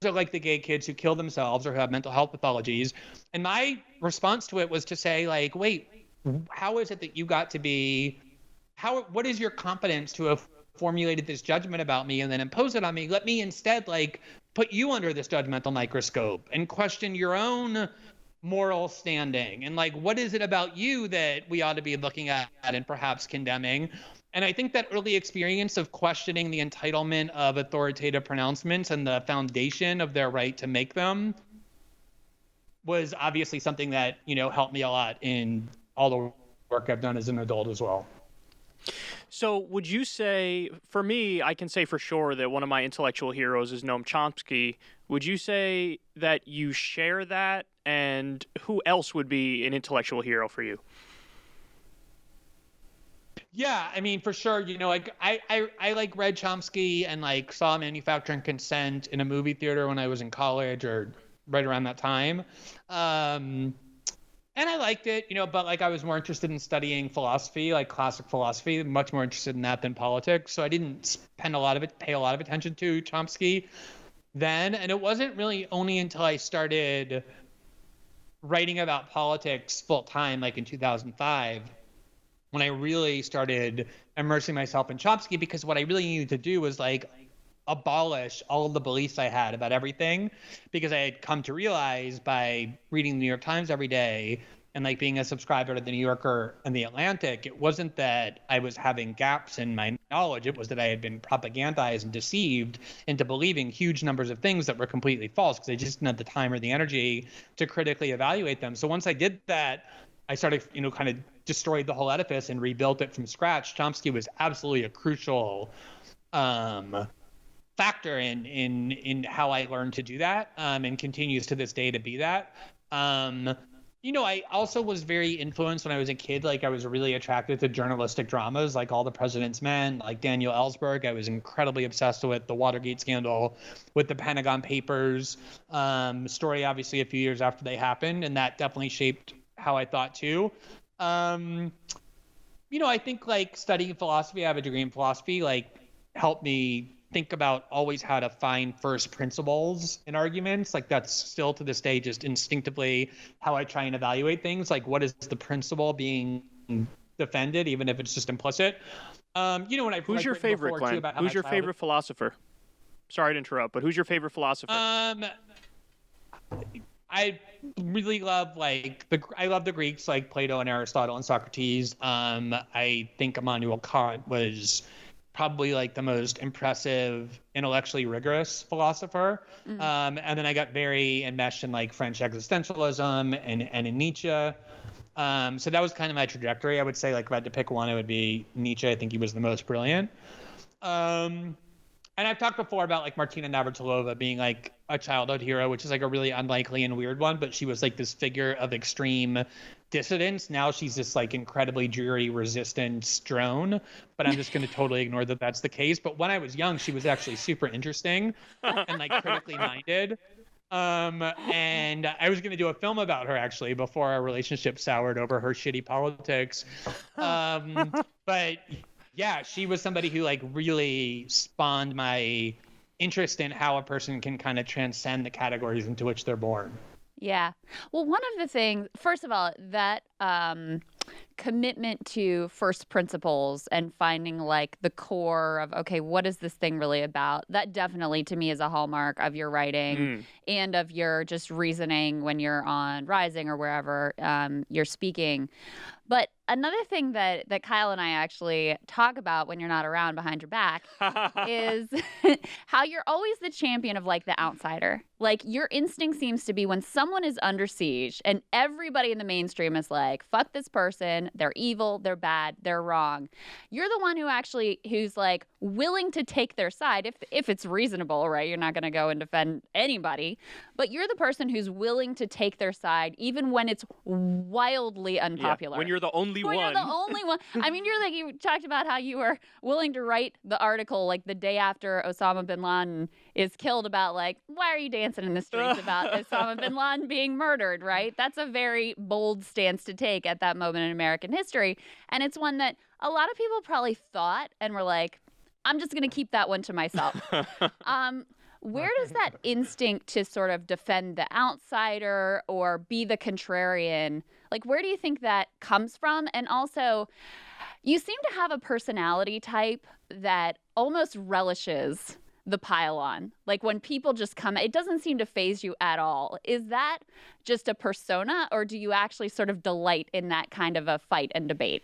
are like the gay kids who kill themselves or who have mental health pathologies. And my response to it was to say, like, wait, how is it that you got to be, what is your competence to have formulated this judgment about me and then impose it on me? Let me instead, like, put you under this judgmental microscope and question your own moral standing, and like what is it about you that we ought to be looking at and perhaps condemning. And I think that early experience of questioning the entitlement of authoritative pronouncements and the foundation of their right to make them was obviously something that helped me a lot in all the work I've done as an adult as well. So would you say, for me, I can say for sure that one of my intellectual heroes is Noam Chomsky. Would you say that you share that? And who else would be an intellectual hero for you? Yeah, I mean, for sure. Like I like read Chomsky and like saw Manufacturing Consent in a movie theater when I was in college or right around that time. And I liked it, but like I was more interested in studying philosophy, like classic philosophy, much more interested in that than politics. So I didn't pay a lot of attention to Chomsky then. And it wasn't really only until I started writing about politics full time, like in 2005, when I really started immersing myself in Chomsky, because what I really needed to do was like abolish all of the beliefs I had about everything, because I had come to realize by reading the New York Times every day and like being a subscriber to the New Yorker and the Atlantic, it wasn't that I was having gaps in my knowledge. It was that I had been propagandized and deceived into believing huge numbers of things that were completely false, because I just didn't have the time or the energy to critically evaluate them. So once I did that, I started, kind of destroyed the whole edifice and rebuilt it from scratch. Chomsky was absolutely a crucial factor in how I learned to do that, and continues to this day to be that. I also was very influenced when I was a kid. Like I was really attracted to journalistic dramas, like All the President's Men, like Daniel Ellsberg. I was incredibly obsessed with the Watergate scandal, with the Pentagon Papers story, obviously a few years after they happened, and that definitely shaped how I thought too. I think like studying philosophy, I have a degree in philosophy, like helped me think about always how to find first principles in arguments. Like that's still to this day just instinctively how I try and evaluate things. Like what is the principle being defended, even if it's just implicit. When I've who's your favorite, Glenn? Who's your favorite philosopher? Sorry to interrupt, but who's your favorite philosopher? I really love I love the Greeks, like Plato and Aristotle and Socrates. I think Immanuel Kant was probably like the most impressive, intellectually rigorous philosopher. And then I got very enmeshed in like French existentialism and in Nietzsche. So that was kind of my trajectory. I would say like if I had to pick one, it would be Nietzsche. I think he was the most brilliant. And I've talked before about like Martina Navratilova being like a childhood hero, which is like a really unlikely and weird one, but she was like this figure of extreme dissidence. Now she's this like incredibly jury resistant drone, but I'm just going to totally ignore that that's the case. But when I was young, she was actually super interesting and like critically minded. And I was going to do a film about her actually before our relationship soured over her shitty politics. But yeah, she was somebody who like really spawned my interest in how a person can kind of transcend the categories into which they're born. Yeah. Well, one of the things, first of all, that commitment to first principles and finding like the core of, okay, what is this thing really about? That definitely to me is a hallmark of your writing and of your just reasoning when you're on Rising or wherever you're speaking. But another thing that Kyle and I actually talk about when you're not around behind your back is how you're always the champion of like the outsider. Like your instinct seems to be when someone is under siege and everybody in the mainstream is like, fuck this person, they're evil, they're bad, they're wrong. You're the one who's like willing to take their side if it's reasonable, right? You're not going to go and defend anybody, but you're the person who's willing to take their side even when it's wildly unpopular. Yeah, when you're the only one. You're the only one. I mean, you talked about how you were willing to write the article like the day after Osama bin Laden is killed about like, why are you dancing in the streets about Osama bin Laden being murdered, right? That's a very bold stance to take at that moment in American history. And it's one that a lot of people probably thought and were like, I'm just going to keep that one to myself. Where does that instinct to sort of defend the outsider or be the contrarian, like where do you think that comes from? And also, you seem to have a personality type that almost relishes the pile-on. Like when people just come, it doesn't seem to faze you at all. Is that just a persona, or do you actually sort of delight in that kind of a fight and debate?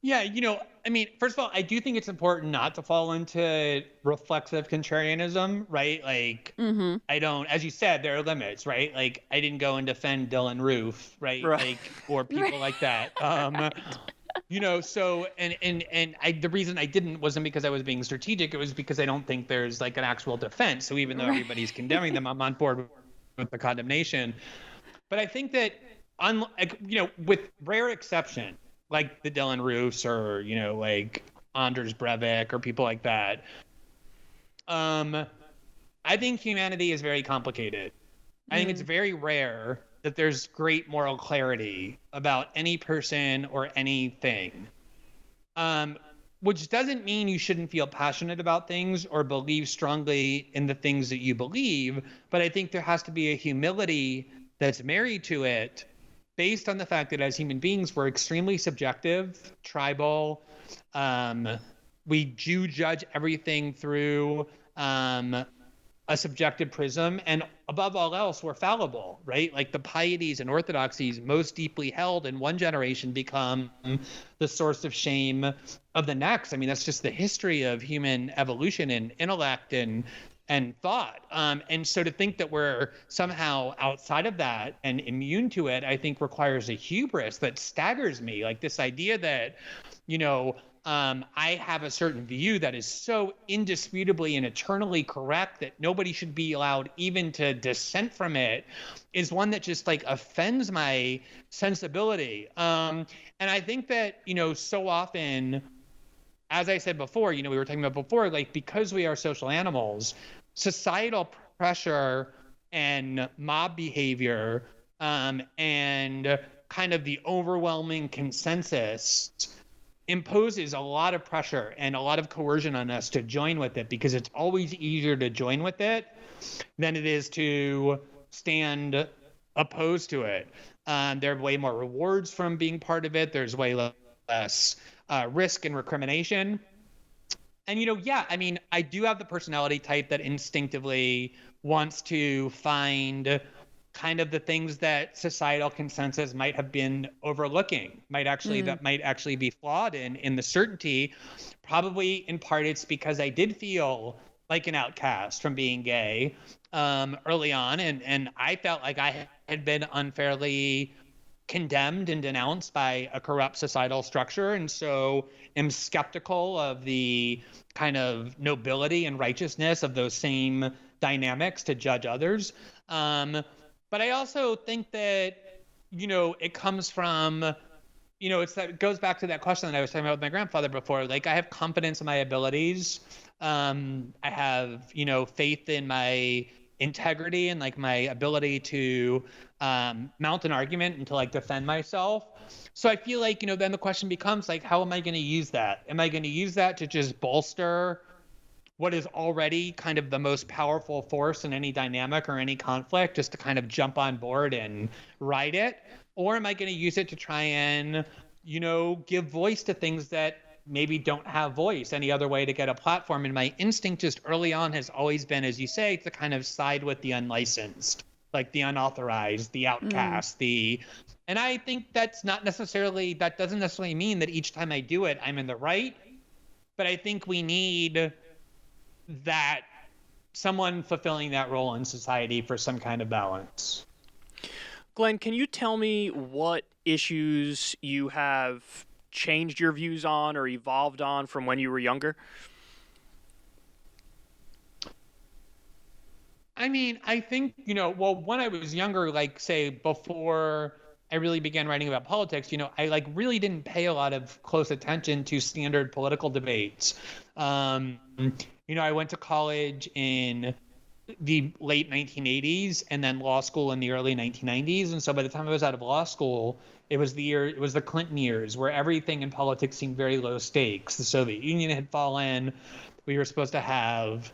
Yeah, I mean, first of all, I do think it's important not to fall into reflexive contrarianism, right? Like, I don't, as you said, there are limits, right? Like, I didn't go and defend Dylan Roof, right? Like, or people like that. So the reason I didn't wasn't because I was being strategic. It was because I don't think there's like an actual defense. So even though everybody's condemning them, I'm on board with the condemnation. But I think that with rare exception, like the Dylan Roofs or, like Anders Breivik or people like that, I think humanity is very complicated. I think it's very rare that there's great moral clarity about any person or anything. Which doesn't mean you shouldn't feel passionate about things or believe strongly in the things that you believe, but I think there has to be a humility that's married to it based on the fact that as human beings, we're extremely subjective, tribal. We do judge everything through a subjective prism, and above all else, we're fallible, right? Like the pieties and orthodoxies most deeply held in one generation become the source of shame of the next. I mean, that's just the history of human evolution and intellect and thought. And so to think that we're somehow outside of that and immune to it, I think requires a hubris that staggers me. Like this idea that, I have a certain view that is so indisputably and eternally correct that nobody should be allowed even to dissent from it is one that just like offends my sensibility. And I think that, so often, as I said before, we were talking about before, like because we are social animals, societal pressure and mob behavior and kind of the overwhelming consensus imposes a lot of pressure and a lot of coercion on us to join with it, because it's always easier to join with it than it is to stand opposed to it. There are way more rewards from being part of it. There's way less risk and recrimination. And, I do have the personality type that instinctively wants to find kind of the things that societal consensus might have been overlooking, that might actually be flawed in the certainty. Probably in part it's because I did feel like an outcast from being gay early on, and I felt like I had been unfairly condemned and denounced by a corrupt societal structure, and so am skeptical of the kind of nobility and righteousness of those same dynamics to judge others. But I also think that, it comes from, it goes back to that question that I was talking about with my grandfather before. Like, I have confidence in my abilities. I have, faith in my integrity and like my ability to mount an argument and to like defend myself. So I feel like, then the question becomes like, how am I going to use that? Am I going to use that to just bolster what is already kind of the most powerful force in any dynamic or any conflict, just to kind of jump on board and ride it? Or am I going to use it to try and, give voice to things that maybe don't have voice any other way to get a platform? And my instinct just early on has always been, as you say, to kind of side with the unlicensed, like the unauthorized, the outcast, and I think that doesn't necessarily mean that each time I do it, I'm in the right. But I think we need that someone fulfilling that role in society for some kind of balance. Glenn, can you tell me what issues you have changed your views on or evolved on from when you were younger? I mean, I think, when I was younger, like say before I really began writing about politics, I like really didn't pay a lot of close attention to standard political debates. I went to college in the late 1980s and then law school in the early 1990s. And so by the time I was out of law school, it was the Clinton years where everything in politics seemed very low stakes. The Soviet Union had fallen. We were supposed to have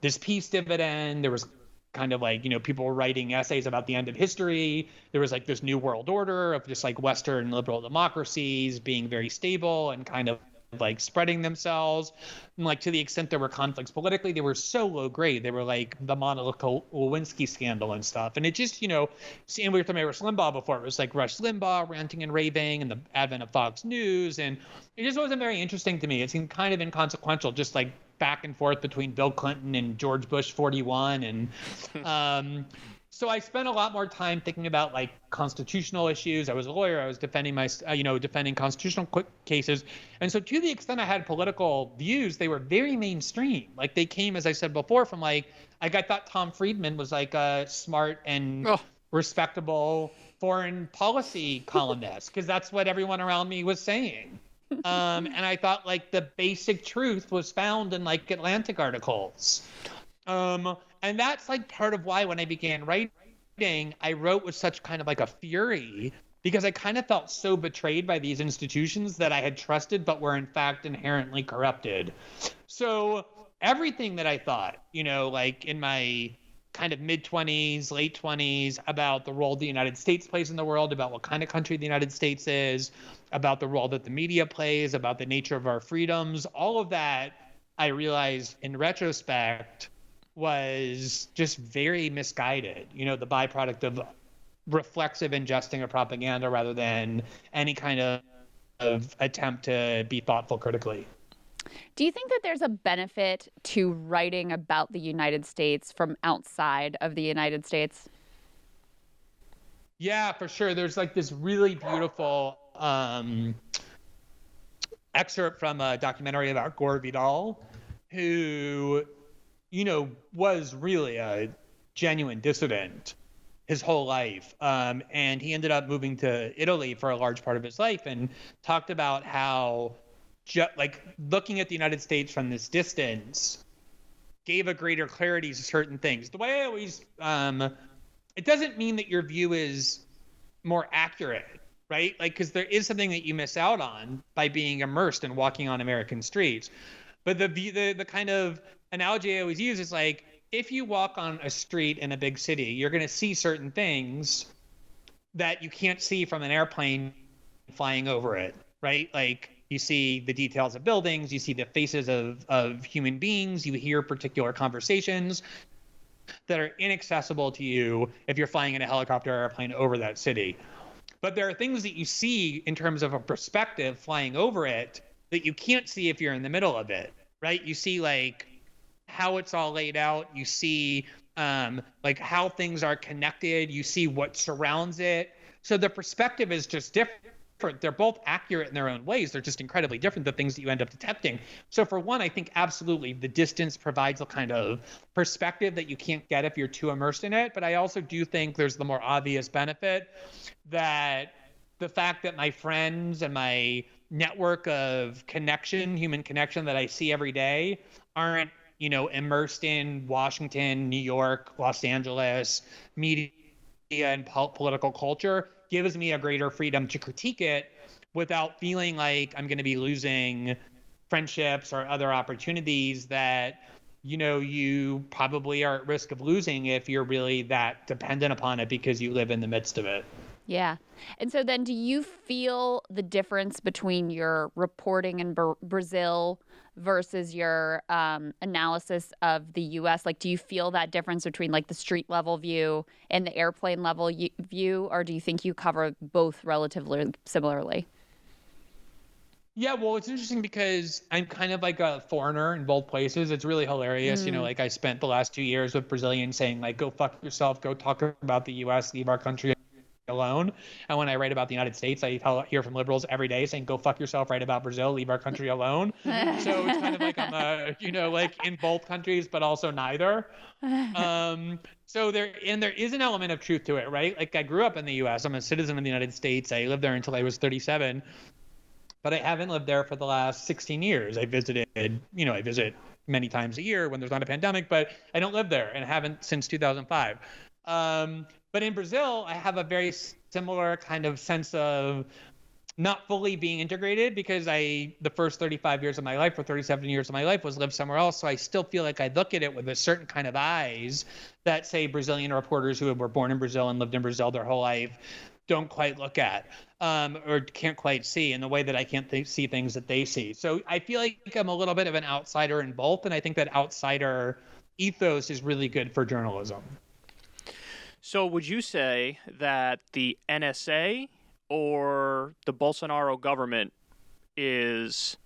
this peace dividend. There was kind of like, people were writing essays about the end of history. There was like this new world order of just like Western liberal democracies being very stable and kind of like spreading themselves. And like to the extent there were conflicts politically, they were so low grade. They were like the Monica Lewinsky scandal and stuff. And it just, and we were talking about Rush Limbaugh before. It was like Rush Limbaugh ranting and raving and the advent of Fox News. And it just wasn't very interesting to me. It seemed kind of inconsequential, just like back and forth between Bill Clinton and George Bush 41. And So I spent a lot more time thinking about like constitutional issues. I was a lawyer. I was defending defending constitutional cases. And so to the extent I had political views, they were very mainstream. Like they came, as I said before, from like, I thought Tom Friedman was like a smart and respectable foreign policy columnist, because that's what everyone around me was saying. And I thought like the basic truth was found in like Atlantic articles. And that's like part of why when I began writing, I wrote with such kind of like a fury, because I kind of felt so betrayed by these institutions that I had trusted, but were in fact inherently corrupted. So everything that I thought, like in my kind of mid-20s, late 20s, about the role the United States plays in the world, about what kind of country the United States is, about the role that the media plays, about the nature of our freedoms, all of that, I realized in retrospect was just very misguided, the byproduct of reflexive ingesting of propaganda rather than any kind of attempt to be thoughtful critically. Do you think that there's a benefit to writing about the United States from outside of the United States? Yeah, for sure. There's like this really beautiful excerpt from a documentary about Gore Vidal, who was really a genuine dissident his whole life. And he ended up moving to Italy for a large part of his life, and talked about how like looking at the United States from this distance gave a greater clarity to certain things. The way I always, it doesn't mean that your view is more accurate, right? Like, because there is something that you miss out on by being immersed and walking on American streets. But the kind of analogy I always use is like, if you walk on a street in a big city, you're going to see certain things that you can't see from an airplane flying over it, right? Like you see the details of buildings, you see the faces of human beings, you hear particular conversations that are inaccessible to you if you're flying in a helicopter or airplane over that city. But there are things that you see in terms of a perspective flying over it that you can't see if you're in the middle of it, right? You see like how it's all laid out. You see like how things are connected. You see what surrounds it. So the perspective is just different. They're both accurate in their own ways. They're just incredibly different, the things that you end up detecting. So for one, I think absolutely the distance provides a kind of perspective that you can't get if you're too immersed in it. But I also do think there's the more obvious benefit that the fact that my friends and my network of connection, human connection that I see every day aren't, immersed in Washington, New York, Los Angeles, media and political culture, gives me a greater freedom to critique it without feeling like I'm going to be losing friendships or other opportunities that, you probably are at risk of losing if you're really that dependent upon it because you live in the midst of it. Yeah. And so then do you feel the difference between your reporting in Brazil versus your analysis of the U.S.? Like, do you feel that difference between like the street level view and the airplane level view, or do you think you cover both relatively similarly? Yeah, well, it's interesting because I'm kind of like a foreigner in both places. It's really hilarious. Like I spent the last 2 years with Brazilians saying like, go fuck yourself, go talk about the U.S., leave our country alone. And when I write about the United States, I hear from liberals every day saying, go fuck yourself, write about Brazil, leave our country alone. So it's kind of like I'm like in both countries, but also neither. So there is an element of truth to it, right? Like I grew up in the US. I'm a citizen of the United States. I lived there until I was 37, but I haven't lived there for the last 16 years. I visit many times a year when there's not a pandemic, but I don't live there and haven't since 2005. But in Brazil, I have a very similar kind of sense of not fully being integrated because the first 35 years of my life or 37 years of my life was lived somewhere else. So I still feel like I look at it with a certain kind of eyes that, say, Brazilian reporters who were born in Brazil and lived in Brazil their whole life don't quite look at or can't quite see in the way that I can't see things that they see. So I feel like I'm a little bit of an outsider in both. And I think that outsider ethos is really good for journalism. So would you say that the NSA or the Bolsonaro government is,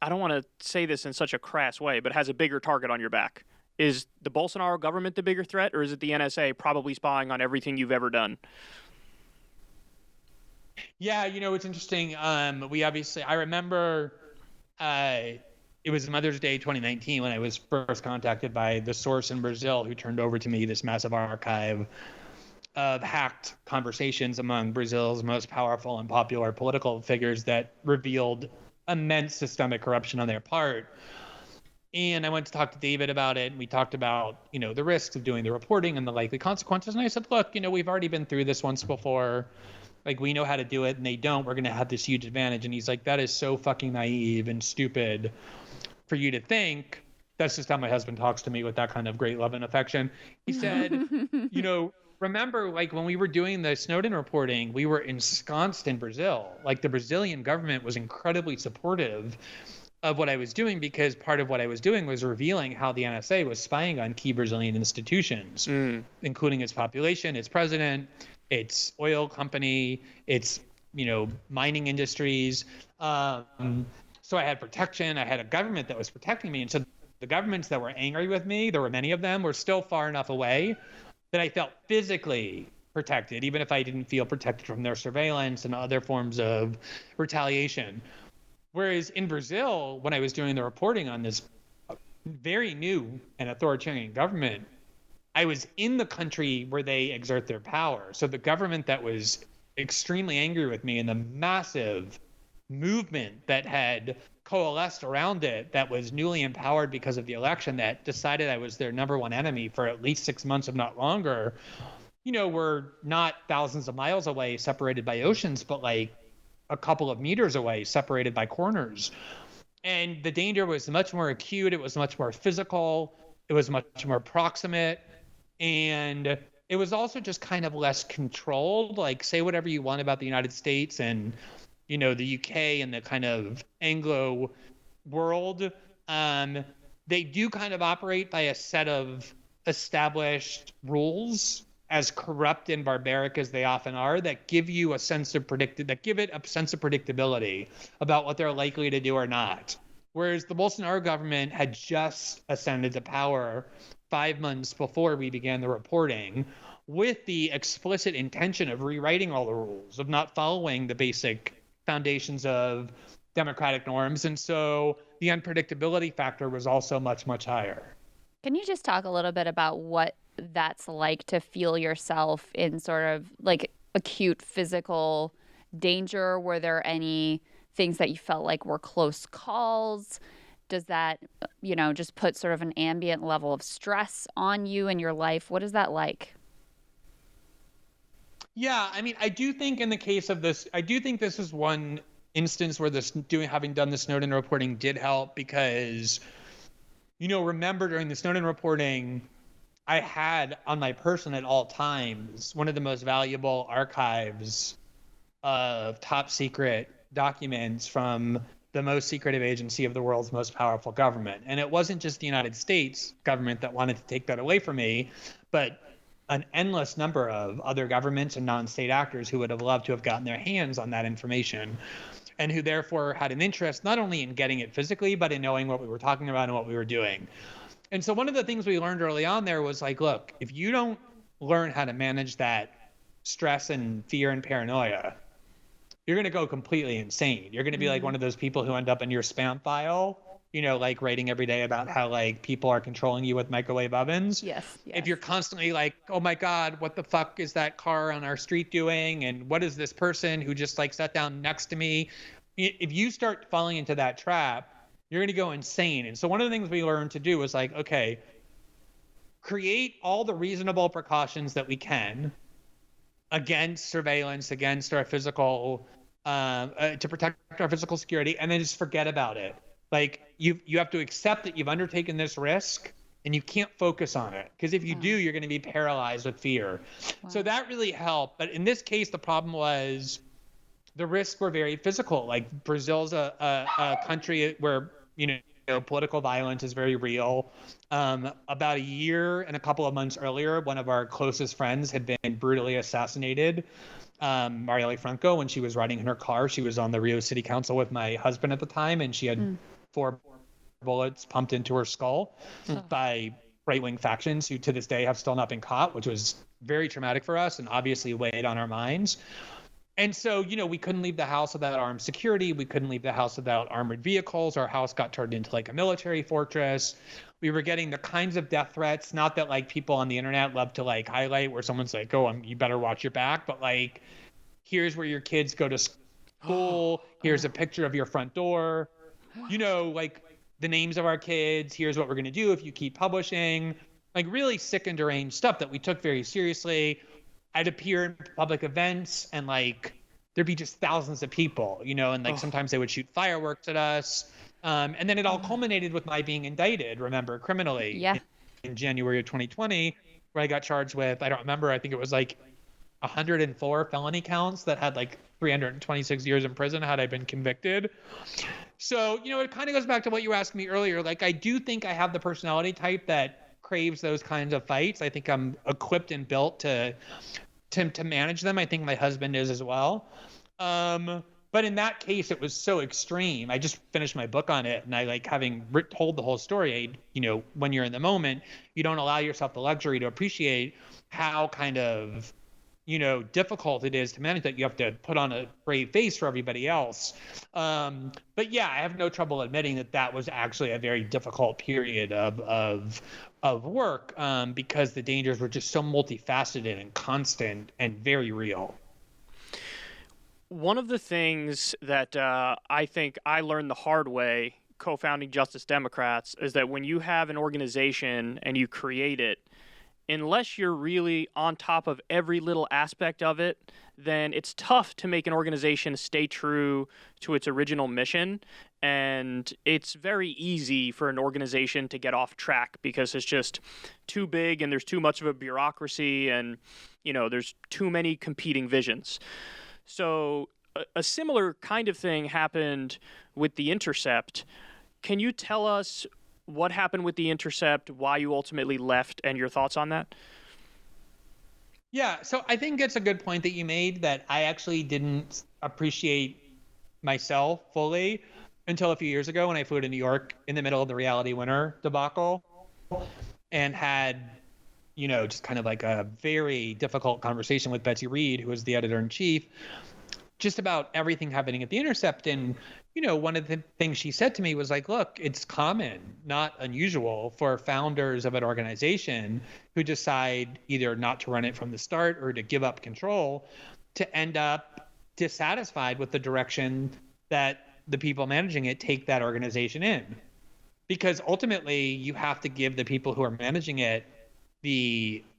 I don't want to say this in such a crass way, but has a bigger target on your back Is the Bolsonaro government the bigger threat, or is it the NSA probably spying on everything you've ever done? Yeah, it's interesting. I remember it was Mother's Day 2019 when I was first contacted by the source in Brazil who turned over to me this massive archive of hacked conversations among Brazil's most powerful and popular political figures that revealed immense systemic corruption on their part. And I went to talk to David about it, and we talked about, the risks of doing the reporting and the likely consequences. And I said, look, we've already been through this once before. Like, we know how to do it, and they don't. We're going to have this huge advantage. And he's like, that is so fucking naive and stupid for you to think. That's just how my husband talks to me, with that kind of great love and affection. He said, remember, like, when we were doing the Snowden reporting, we were ensconced in Brazil. Like, the Brazilian government was incredibly supportive of what I was doing, because part of what I was doing was revealing how the NSA was spying on key Brazilian institutions, including its population, its president, its oil company, its, mining industries. So I had protection. I had a government that was protecting me. And so the governments that were angry with me, there were many of them, were still far enough away that I felt physically protected, even if I didn't feel protected from their surveillance and other forms of retaliation. Whereas in Brazil, when I was doing the reporting on this very new and authoritarian government, I was in the country where they exert their power. So the government that was extremely angry with me, and the massive movement that had coalesced around it, that was newly empowered because of the election, that decided I was their number one enemy for at least 6 months, if not longer, were not thousands of miles away, separated by oceans, but like a couple of meters away, separated by corners. And the danger was much more acute. It was much more physical. It was much more proximate. And it was also just kind of less controlled. Like, say whatever you want about the United States and, the UK and the kind of Anglo world. They do kind of operate by a set of established rules, as corrupt and barbaric as they often are, that give you a sense of predictability about what they're likely to do or not. Whereas the Bolsonaro government had just ascended to power 5 months before we began the reporting, with the explicit intention of rewriting all the rules, of not following the basic foundations of democratic norms. And so the unpredictability factor was also much, much higher. Can you just talk a little bit about what that's like to feel yourself in sort of like acute physical danger? Were there any things that you felt like were close calls? Does that, just put sort of an ambient level of stress on you in your life? What is that like? Yeah, I mean, I do think in the case of this, this is one instance where having done the Snowden reporting did help, because, remember during the Snowden reporting, I had on my person at all times one of the most valuable archives of top secret documents from the most secretive agency of the world's most powerful government. And it wasn't just the United States government that wanted to take that away from me, but an endless number of other governments and non-state actors who would have loved to have gotten their hands on that information, and who therefore had an interest not only in getting it physically, but in knowing what we were talking about and what we were doing. And so one of the things we learned early on there was like, look, if you don't learn how to manage that stress and fear and paranoia, you're going to go completely insane. You're going to be like one of those people who end up in your spam file, like writing every day about how like people are controlling you with microwave ovens. Yes. If you're constantly like, oh my God, what the fuck is that car on our street doing? And what is this person who just like sat down next to me? If you start falling into that trap, you're going to go insane. And so one of the things we learned to do was like, okay, create all the reasonable precautions that we can against surveillance, against our physical, to protect our physical security, and then just forget about it. Like you have to accept that you've undertaken this risk, and you can't focus on it, because if you do, you're going to be paralyzed with fear. Wow. So that really helped. But in this case, the problem was the risks were very physical. Like Brazil's a country where political violence is very real. About a year and a couple of months earlier, one of our closest friends had been brutally assassinated. Marielle Franco, when she was riding in her car, she was on the Rio City Council with my husband at the time, and she had 4 bullets pumped into her skull by right-wing factions who to this day have still not been caught, which was very traumatic for us and obviously weighed on our minds. And so, we couldn't leave the house without armed security. We couldn't leave the house without armored vehicles. Our house got turned into like a military fortress. We were getting the kinds of death threats, not that like people on the internet love to like highlight where someone's like, oh, you better watch your back. But like, here's where your kids go to school. Here's a picture of your front door. Like the names of our kids. Here's what we're going to do if you keep publishing. Like really sick and deranged stuff that we took very seriously. I'd appear in public events and like there'd be just thousands of people, and like sometimes they would shoot fireworks at us. And then it all culminated with my being indicted, remember, criminally in January of 2020, where I got charged with, I don't remember, I think it was like 104 felony counts that had like 326 years in prison had I been convicted. So, it kind of goes back to what you asked me earlier. Like, I do think I have the personality type that craves those kinds of fights. I think I'm equipped and built to manage them. I think my husband is as well. But in that case, it was so extreme. I just finished my book on it, and I like having told the whole story. When you're in the moment, you don't allow yourself the luxury to appreciate how kind of difficult it is to manage that. You have to put on a brave face for everybody else. But yeah, I have no trouble admitting that was actually a very difficult period of work, because the dangers were just so multifaceted and constant and very real. One of the things that I think I learned the hard way co-founding Justice Democrats is that when you have an organization and you create it, unless you're really on top of every little aspect of it, then it's tough to make an organization stay true to its original mission. And it's very easy for an organization to get off track because it's just too big and there's too much of a bureaucracy and, there's too many competing visions. So a similar kind of thing happened with The Intercept. Can you tell us what happened with The Intercept, why you ultimately left, and your thoughts on that? Yeah, so I think it's a good point that you made, that I actually didn't appreciate myself fully until a few years ago when I flew to New York in the middle of the Reality Winner debacle and had, just kind of like a very difficult conversation with Betsy Reed, who was the editor-in-chief, just about everything happening at The Intercept. And one of the things she said to me was like, look, it's common, not unusual, for founders of an organization who decide either not to run it from the start or to give up control to end up dissatisfied with the direction that the people managing it take that organization in. Because ultimately, you have to give the people who are managing it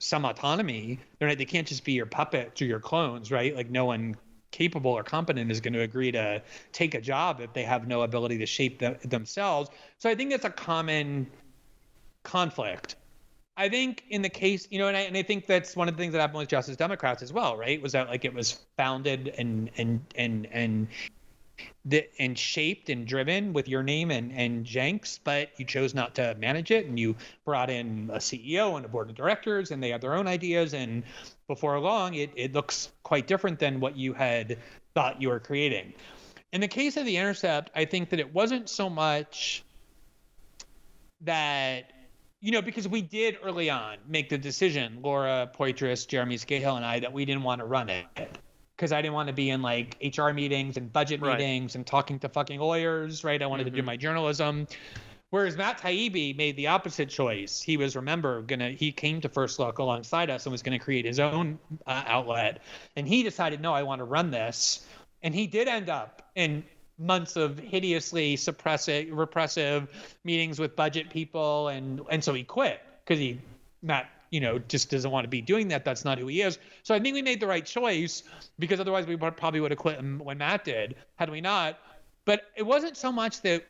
some autonomy. They can't just be your puppets or your clones, right? Like no one capable or competent is going to agree to take a job if they have no ability to shape themselves. So I think that's a common conflict. I think in the case, and I think that's one of the things that happened with Justice Democrats as well, right? Was that like it was founded and shaped and driven with your name and Jenks, but you chose not to manage it, and you brought in a CEO and a board of directors, and they have their own ideas, and before long it looks quite different than what you had thought you were creating. In the case of The Intercept, I think that it wasn't so much that, because we did early on make the decision, Laura Poitras, Jeremy Scahill, and I, that we didn't want to run it. Because I didn't want to be in like HR meetings and budget meetings and talking to fucking lawyers, right? I wanted to do my journalism. Whereas Matt Taibbi made the opposite choice. He was, he came to First Look alongside us and was going to create his own outlet. And he decided, no, I want to run this. And he did end up in months of hideously repressive meetings with budget people. And so he quit because Matt just doesn't want to be doing that. That's not who he is. So I think we made the right choice, because otherwise we probably would have quit when Matt did, had we not. But it wasn't so much that,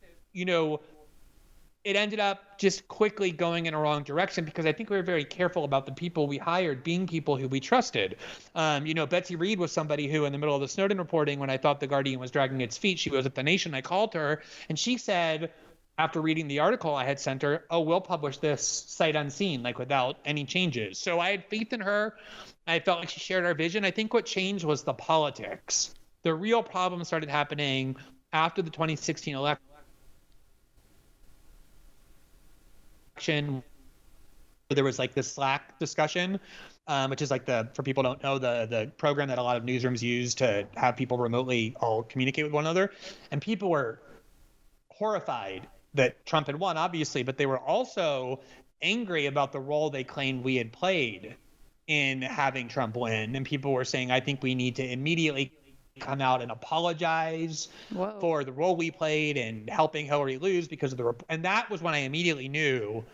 it ended up just quickly going in a wrong direction, because I think we were very careful about the people we hired being people who we trusted. Betsy Reed was somebody who, in the middle of the Snowden reporting, when I thought The Guardian was dragging its feet, she was at The Nation. I called her and she said, after reading the article I had sent her, oh, we'll publish this sight unseen, like without any changes. So I had faith in her. I felt like she shared our vision. I think what changed was the politics. The real problem started happening after the 2016 election, there was like this Slack discussion, which is like for people who don't know, the program that a lot of newsrooms use to have people remotely all communicate with one another. And people were horrified that Trump had won, obviously, but they were also angry about the role they claimed we had played in having Trump win. And people were saying, I think we need to immediately come out and apologize for the role we played in helping Hillary lose because of and that was when I immediately knew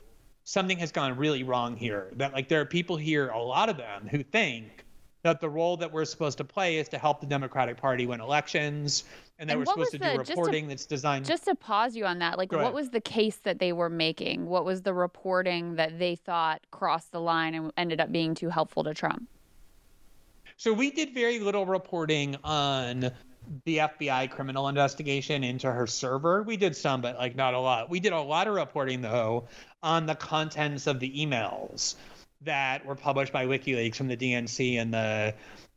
something has gone really wrong here. That like there are people here, a lot of them, who think that the role that we're supposed to play is to help the Democratic Party win elections, and that we're supposed to do reporting that's designed. Just to pause you on that, like what was the case that they were making? What was the reporting that they thought crossed the line and ended up being too helpful to Trump? So we did very little reporting on the FBI criminal investigation into her server. We did some, but like not a lot. We did a lot of reporting, though, on the contents of the emails that were published by WikiLeaks from the DNC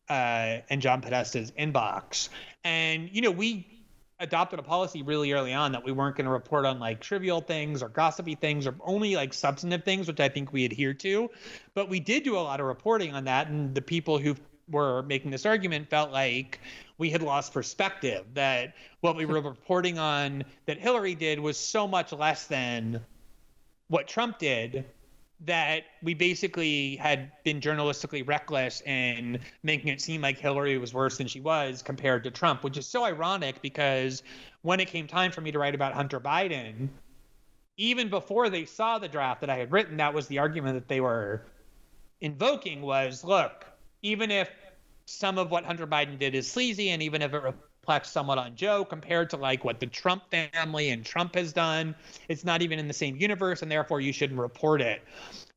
and John Podesta's inbox. And, you know, we adopted a policy really early on that we weren't going to report on like trivial things or gossipy things or only like substantive things, which I think we adhere to. But we did do a lot of reporting on that. And the people who were making this argument felt like we had lost perspective, that what we were reporting on that Hillary did was so much less than what Trump did, that we basically had been journalistically reckless in making it seem like Hillary was worse than she was compared to Trump, which is so ironic because when it came time for me to write about Hunter Biden, even before they saw the draft that I had written, that was the argument that they were invoking was, look, even if some of what Hunter Biden did is sleazy, and even if it reflects somewhat on Joe compared to like what the Trump family and Trump has done, it's not even in the same universe, and therefore you shouldn't report it.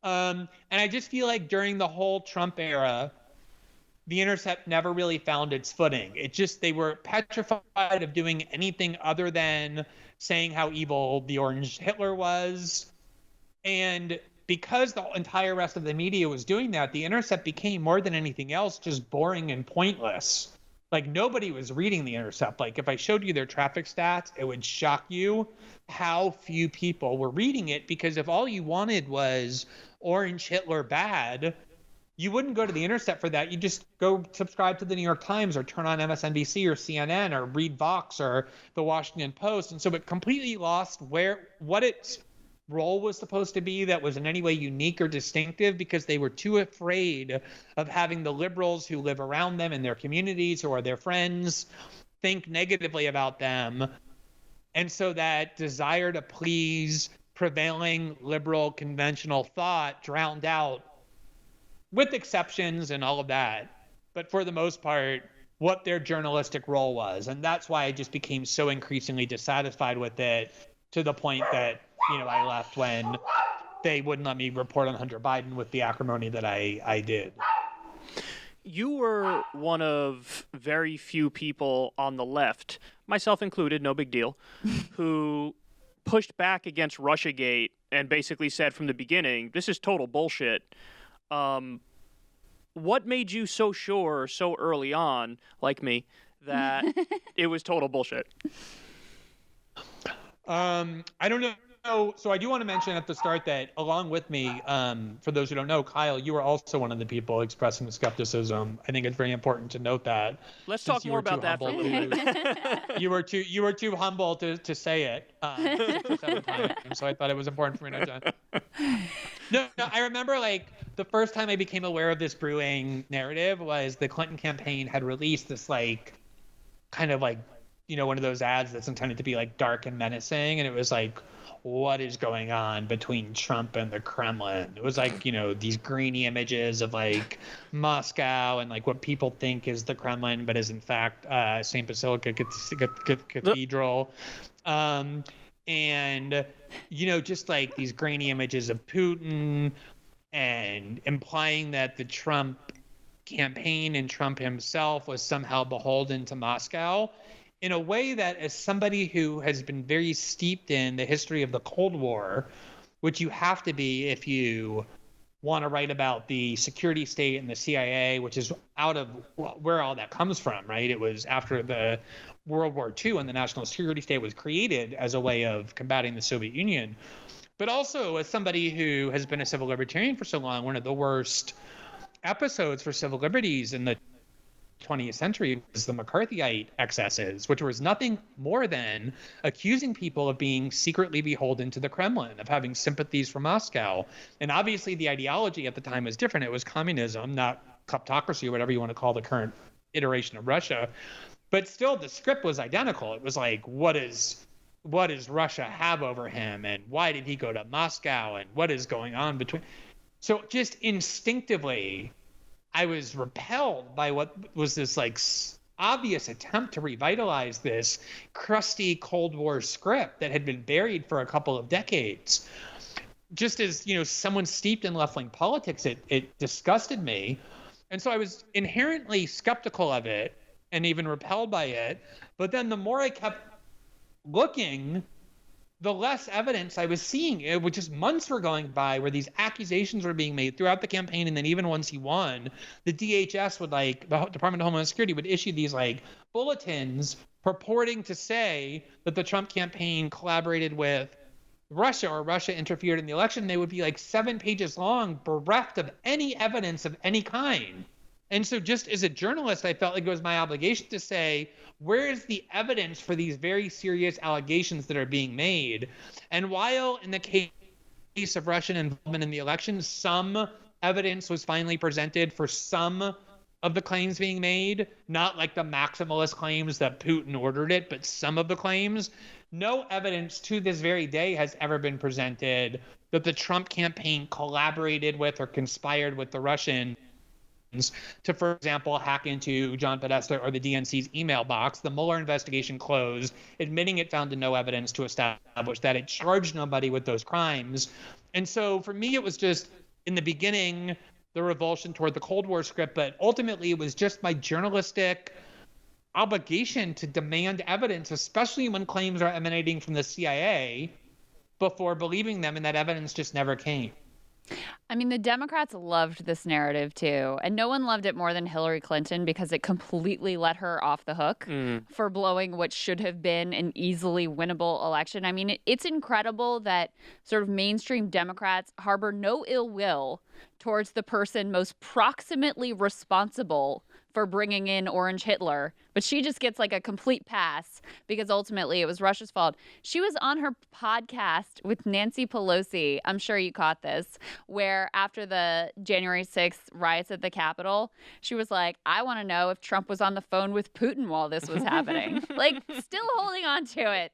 And I just feel like during the whole Trump era, The Intercept never really found its footing. They were petrified of doing anything other than saying how evil the Orange Hitler was. And because the entire rest of the media was doing that, The Intercept became more than anything else just boring and pointless. Like nobody was reading The Intercept. Like if I showed you their traffic stats, it would shock you how few people were reading it, because if all you wanted was Orange Hitler bad, you wouldn't go to The Intercept for that. You just go subscribe to the New York Times or turn on MSNBC or CNN or read Vox or the Washington Post. And so it completely lost what its role was supposed to be that was in any way unique or distinctive, because they were too afraid of having the liberals who live around them in their communities or their friends think negatively about them. And so that desire to please prevailing liberal conventional thought drowned out, with exceptions and all of that, but for the most part, what their journalistic role was. And that's why I just became so increasingly dissatisfied with it, to the point that, you know, I left when they wouldn't let me report on Hunter Biden with the acrimony that I did. You were one of very few people on the left, myself included, no big deal, who pushed back against Russiagate and basically said from the beginning, this is total bullshit. What made you so sure so early on, like me, that it was total bullshit? I don't know. So I do want to mention at the start that along with me, for those who don't know, Kyle, you were also one of the people expressing the skepticism. I think it's very important to note that. Let's talk more about that for a little bit. You were too humble to say it 6 or 7 times, so I thought it was important for me to. No, I remember like the first time I became aware of this brewing narrative was the Clinton campaign had released this like kind of like, you know, one of those ads that's intended to be like dark and menacing, and it was like, what is going on between Trump and the Kremlin? It was like, you know, these grainy images of like Moscow and like what people think is the Kremlin, but is in fact St. Basilica Cathedral. And, you know, just like these grainy images of Putin, and implying that the Trump campaign and Trump himself was somehow beholden to Moscow, in a way that, as somebody who has been very steeped in the history of the Cold War, which you have to be if you want to write about the security state and the CIA, which is out of where all that comes from, right? It was after the World War II, and the national security state was created as a way of combating the Soviet Union. But also, as somebody who has been a civil libertarian for so long, one of the worst episodes for civil liberties in the 20th century was the McCarthyite excesses, which was nothing more than accusing people of being secretly beholden to the Kremlin, of having sympathies for Moscow. And obviously the ideology at the time was different. It was communism, not kleptocracy, or whatever you want to call the current iteration of Russia. But still, the script was identical. It was like, what does Russia have over him? And why did he go to Moscow? And what is going on between? So just instinctively, I was repelled by what was this like obvious attempt to revitalize this crusty Cold War script that had been buried for a couple of decades. Just as, someone steeped in left-wing politics, it disgusted me. And so I was inherently skeptical of it and even repelled by it. But then the more I kept looking, the less evidence I was seeing. It was just months were going by where these accusations were being made throughout the campaign. And then even once he won, the DHS would the Department of Homeland Security would issue these bulletins purporting to say that the Trump campaign collaborated with Russia or Russia interfered in the election. They would be 7 pages long, bereft of any evidence of any kind. And so just as a journalist, I felt like it was my obligation to say, where is the evidence for these very serious allegations that are being made? And while in the case of Russian involvement in the election, some evidence was finally presented for some of the claims being made, not like the maximalist claims that Putin ordered it, but some of the claims, no evidence to this very day has ever been presented that the Trump campaign collaborated with or conspired with the Russians to, for example, hack into John Podesta or the DNC's email box. The Mueller investigation closed, admitting it found no evidence to establish that. It charged nobody with those crimes. And so for me, it was just, in the beginning, the revulsion toward the Cold War script, but ultimately it was just my journalistic obligation to demand evidence, especially when claims are emanating from the CIA, before believing them, and that evidence just never came. I mean, the Democrats loved this narrative too, and no one loved it more than Hillary Clinton because it completely let her off the hook for blowing what should have been an easily winnable election. I mean, it's incredible that sort of mainstream Democrats harbor no ill will towards the person most proximately responsible for bringing in Orange Hitler, but she just gets a complete pass because ultimately it was Russia's fault. She was on her podcast with Nancy Pelosi, I'm sure you caught this, where after the January 6th riots at the Capitol, she was like, I want to know if Trump was on the phone with Putin while this was happening. Still holding on to it.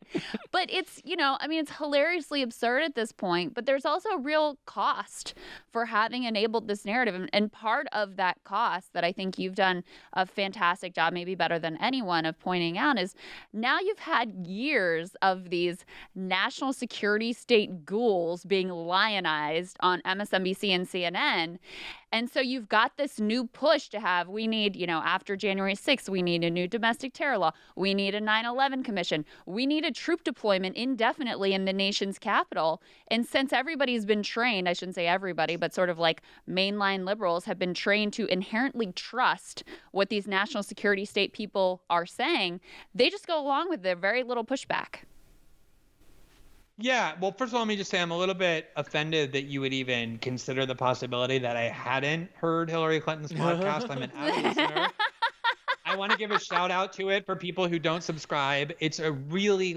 But it's, it's hilariously absurd at this point, but there's also a real cost for having enabled this narrative. And part of that cost that I think you've done a fantastic job, maybe better than anyone, of pointing out is now you've had years of these national security state ghouls being lionized on MSNBC and CNN. And so you've got this new push to have, we need, after January 6th, we need a new domestic terror law. We need a 9/11 commission. We need a troop deployment indefinitely in the nation's capital. And since everybody's been trained, I shouldn't say everybody, but sort of mainline liberals have been trained to inherently trust what these national security state people are saying, they just go along with their very little pushback. Yeah, well, first of all, let me just say I'm a little bit offended that you would even consider the possibility that I hadn't heard Hillary Clinton's podcast. I'm an avid listener. I want to give a shout out to it for people who don't subscribe. It's a really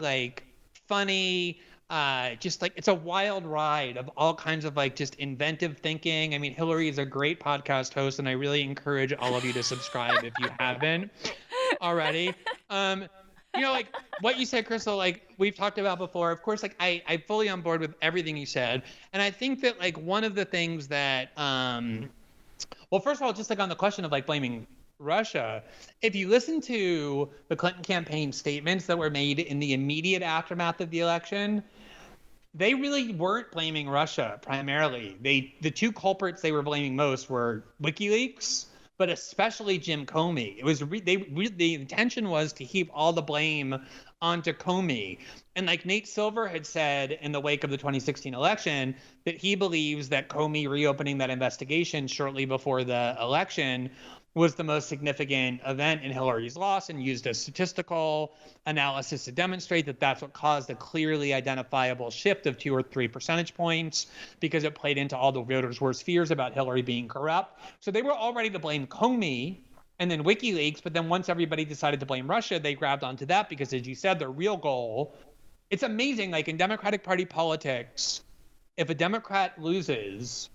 funny, it's a wild ride of all kinds of just inventive thinking. I mean, Hillary is a great podcast host, and I really encourage all of you to subscribe if you haven't already. What you said, Krystal, we've talked about before, of course, I'm fully on board with everything you said. And I think that one of the things that, well, first of all, just on the question of blaming Russia, if you listen to the Clinton campaign statements that were made in the immediate aftermath of the election, they really weren't blaming Russia primarily. The two culprits they were blaming most were WikiLeaks, but especially Jim Comey. It was the intention was to heap all the blame onto Comey. And Nate Silver had said in the wake of the 2016 election that he believes that Comey reopening that investigation shortly before the election was the most significant event in Hillary's loss, and used a statistical analysis to demonstrate that that's what caused a clearly identifiable shift of 2 or 3 percentage points, because it played into all the voters' worst fears about Hillary being corrupt. So they were all ready to blame Comey and then WikiLeaks, but then once everybody decided to blame Russia, they grabbed onto that because, as you said, their real goal, it's amazing, like in Democratic Party politics, if a Democrat loses,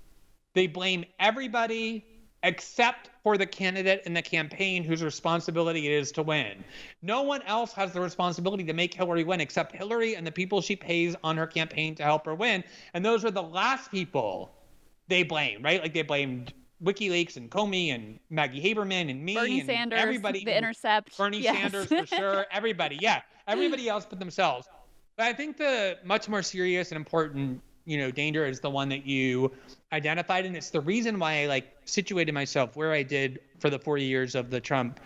they blame everybody except for the candidate and the campaign whose responsibility it is to win. No one else has the responsibility to make Hillary win except Hillary and the people she pays on her campaign to help her win. And those are the last people they blame, right? Like they blamed WikiLeaks and Comey and Maggie Haberman and me Bernie and Sanders, everybody. The Intercept. Bernie Sanders for sure. Everybody. Yeah. Everybody else but themselves. But I think the much more serious and important danger is the one that you identified. And it's the reason why I situated myself where I did for the 4 years of the Trump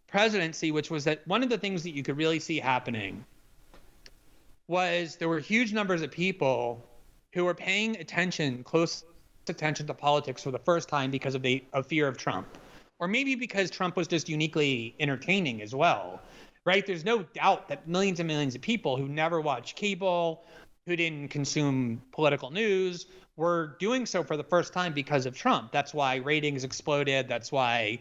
presidency, which was that one of the things that you could really see happening was there were huge numbers of people who were paying close attention to politics for the first time because of fear of Trump, or maybe because Trump was just uniquely entertaining as well, right? There's no doubt that millions and millions of people who never watched cable, who didn't consume political news, were doing so for the first time because of Trump. That's why ratings exploded. That's why,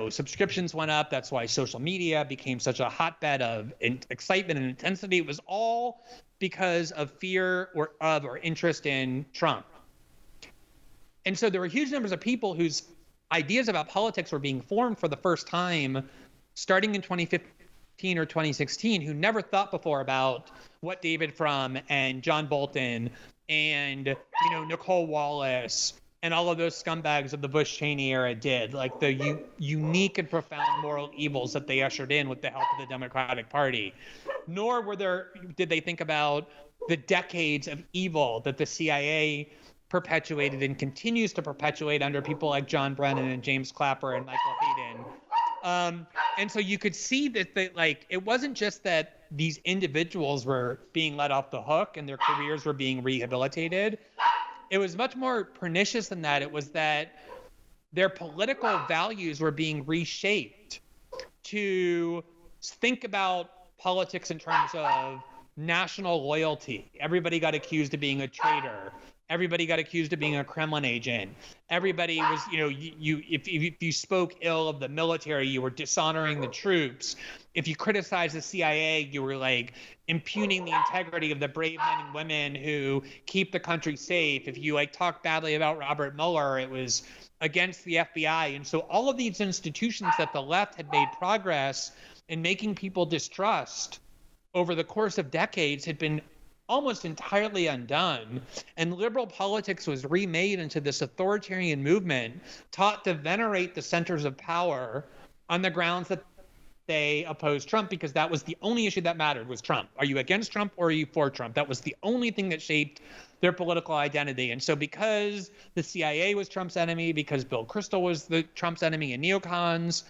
subscriptions went up. That's why social media became such a hotbed of excitement and intensity. It was all because of fear or interest in Trump. And so there were huge numbers of people whose ideas about politics were being formed for the first time starting in 2015 or 2016, who never thought before about what David Frum and John Bolton and Nicole Wallace and all of those scumbags of the Bush-Cheney era did, like the unique and profound moral evils that they ushered in with the help of the Democratic Party. Nor did they think about the decades of evil that the CIA perpetuated and continues to perpetuate under people like John Brennan and James Clapper and Michael Hayden. And so you could see that it wasn't just that these individuals were being let off the hook and their careers were being rehabilitated. It was much more pernicious than that. It was that their political values were being reshaped to think about politics in terms of national loyalty. Everybody got accused of being a traitor. Everybody got accused of being a Kremlin agent. Everybody was, if you spoke ill of the military, you were dishonoring the troops. If you criticized the CIA, you were impugning the integrity of the brave men and women who keep the country safe. If you talk badly about Robert Mueller, it was against the FBI. And so all of these institutions that the left had made progress in making people distrust over the course of decades had been almost entirely undone, and liberal politics was remade into this authoritarian movement taught to venerate the centers of power on the grounds that they opposed Trump, because that was the only issue that mattered, was Trump. Are you against Trump or are you for Trump? That was the only thing that shaped their political identity. And so because the CIA was Trump's enemy, because Bill Krystal was Trump's enemy and neocons,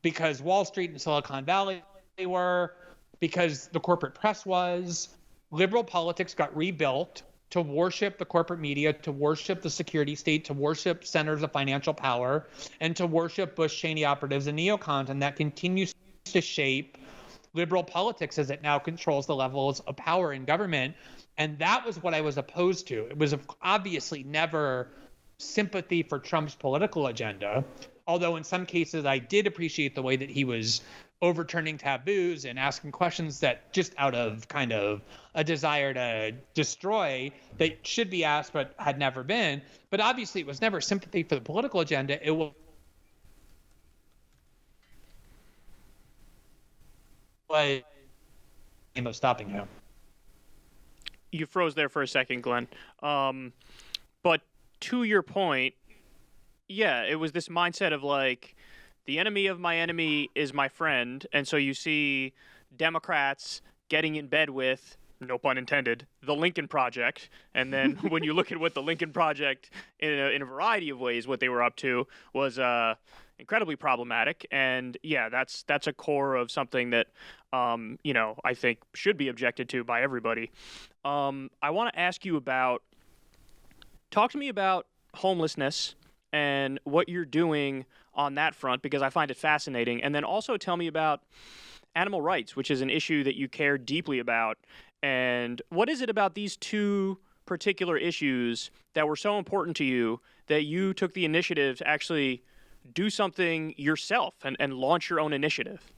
because Wall Street and Silicon Valley were, because the corporate press was, liberal politics got rebuilt to worship the corporate media, to worship the security state, to worship centers of financial power, and to worship Bush-Cheney operatives and neocons. And that continues to shape liberal politics as it now controls the levels of power in government. And that was what I was opposed to. It was obviously never sympathy for Trump's political agenda, although in some cases I did appreciate the way that he was overturning taboos and asking questions that just out of kind of a desire to destroy that should be asked but had never been. But obviously it was never sympathy for the political agenda. It was of stopping him. You froze there for a second, Glenn. But to your point, yeah, it was this mindset of the enemy of my enemy is my friend. And so you see Democrats getting in bed with, no pun intended, the Lincoln Project. And then when you look at what the Lincoln Project, in a variety of ways, what they were up to was incredibly problematic. And yeah, that's a core of something that, I think should be objected to by everybody. I want to ask you talk to me about homelessness and what you're doing on that front, because I find it fascinating. And then also tell me about animal rights, which is an issue that you care deeply about. And what is it about these two particular issues that were so important to you that you took the initiative to actually do something yourself and launch your own initiative?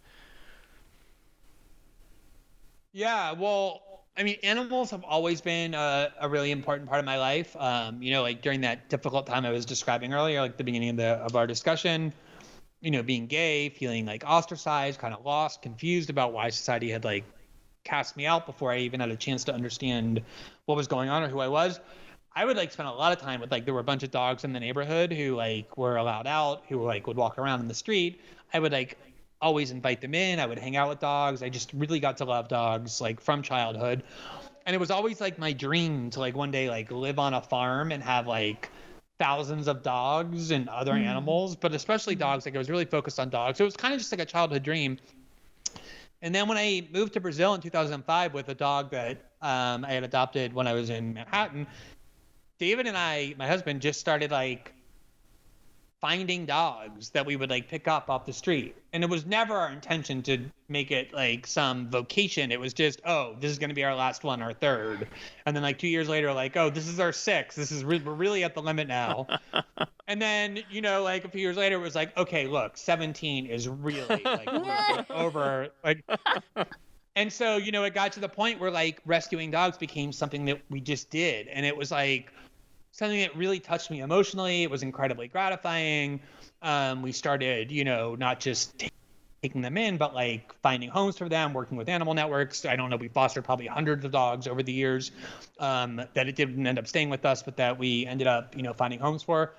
Yeah, well, I mean, animals have always been a really important part of my life. Like during that difficult time I was describing earlier, like the beginning of our discussion, being gay, feeling like ostracized, kind of lost, confused about why society had like cast me out before I even had a chance to understand what was going on or who I was. I would like spend a lot of time with, like, there were a bunch of dogs in the neighborhood who like were allowed out, who like would walk around in the street. I would like always invite them in. I would hang out with dogs. I just really got to love dogs like from childhood. And it was always like my dream to like one day like live on a farm and have like thousands of dogs and other animals, but especially dogs. Like I was really focused on dogs. So it was kind of just like a childhood dream. And then when I moved to Brazil in 2005 with a dog that I had adopted when I was in Manhattan, David and I, my husband, just started like finding dogs that we would like pick up off the street. And it was never our intention to make it like some vocation. It was just, oh, this is going to be our last one, our third. And then like 2 years later, like, oh, this is our sixth. We're really at the limit now. And then, like a few years later, it was like, okay, look, 17 is really like we're over. Like, and so, it got to the point where like rescuing dogs became something that we just did. And it was like something that really touched me emotionally. It was incredibly gratifying. We started, not just taking them in, but like finding homes for them, working with animal networks. I don't know, we fostered probably hundreds of dogs over the years that it didn't end up staying with us, but that we ended up, finding homes for.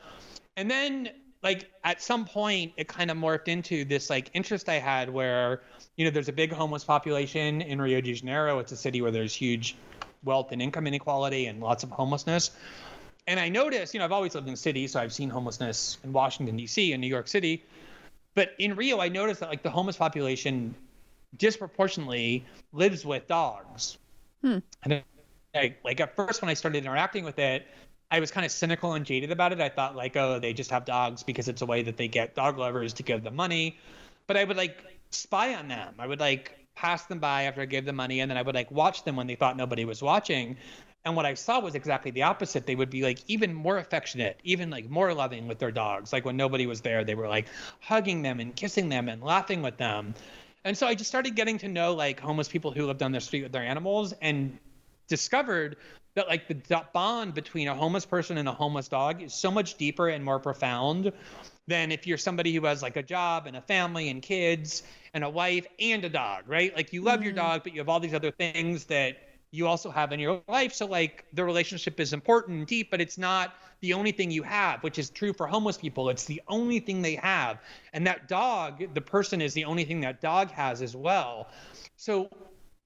And then like at some point it kind of morphed into this like interest I had where, there's a big homeless population in Rio de Janeiro. It's a city where there's huge wealth and income inequality and lots of homelessness. And I noticed, I've always lived in cities, so I've seen homelessness in Washington, D.C. and New York City. But in Rio, I noticed that like the homeless population disproportionately lives with dogs. And like at first when I started interacting with it, I was kind of cynical and jaded about it. I thought like, oh, they just have dogs because it's a way that they get dog lovers to give them money. But I would like spy on them. I would like pass them by after I gave them money, and then I would like watch them when they thought nobody was watching. And what I saw was exactly the opposite. They would be like even more affectionate, even like more loving with their dogs. Like when nobody was there, they were like hugging them and kissing them and laughing with them. And so I just started getting to know like homeless people who lived on the street with their animals, and discovered that like the bond between a homeless person and a homeless dog is so much deeper and more profound than if you're somebody who has like a job and a family and kids and a wife and a dog, right? Like you love your dog, but you have all these other things that you also have in your life. So like the relationship is important and deep, but it's not the only thing you have, which is true for homeless people. It's the only thing they have. And that dog, the person, is the only thing that dog has as well. So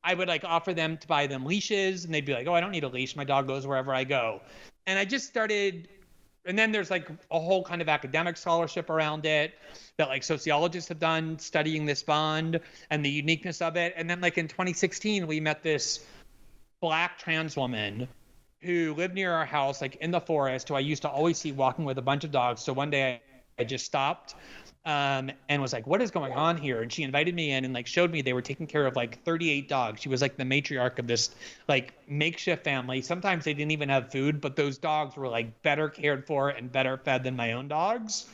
I would like offer them to buy them leashes, and they'd be like, oh, I don't need a leash. My dog goes wherever I go. And I just started, and then there's like a whole kind of academic scholarship around it that like sociologists have done studying this bond and the uniqueness of it. And then like in 2016, we met this Black trans woman who lived near our house, like in the forest, who I used to always see walking with a bunch of dogs. So one day I just stopped and was like, what is going on here? And she invited me in and like showed me they were taking care of like 38 dogs. She was like the matriarch of this like makeshift family. Sometimes they didn't even have food, but those dogs were like better cared for and better fed than my own dogs.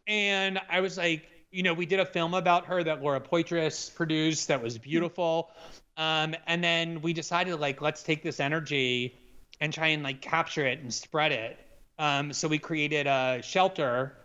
And I was like, we did a film about her that Laura Poitras produced that was beautiful. And then we decided like, let's take this energy and try and like capture it and spread it. So we created a shelter,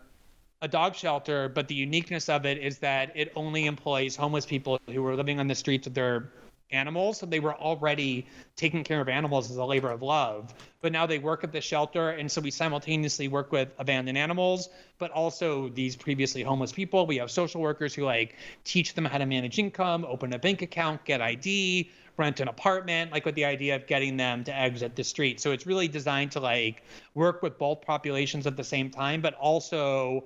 a dog shelter, but the uniqueness of it is that it only employs homeless people who were living on the streets with their animals. So they were already taking care of animals as a labor of love, but now they work at the shelter. And so we simultaneously work with abandoned animals, but also these previously homeless people. We have social workers who like teach them how to manage income, open a bank account, get ID, rent an apartment, like with the idea of getting them to exit the street. So it's really designed to like work with both populations at the same time, but also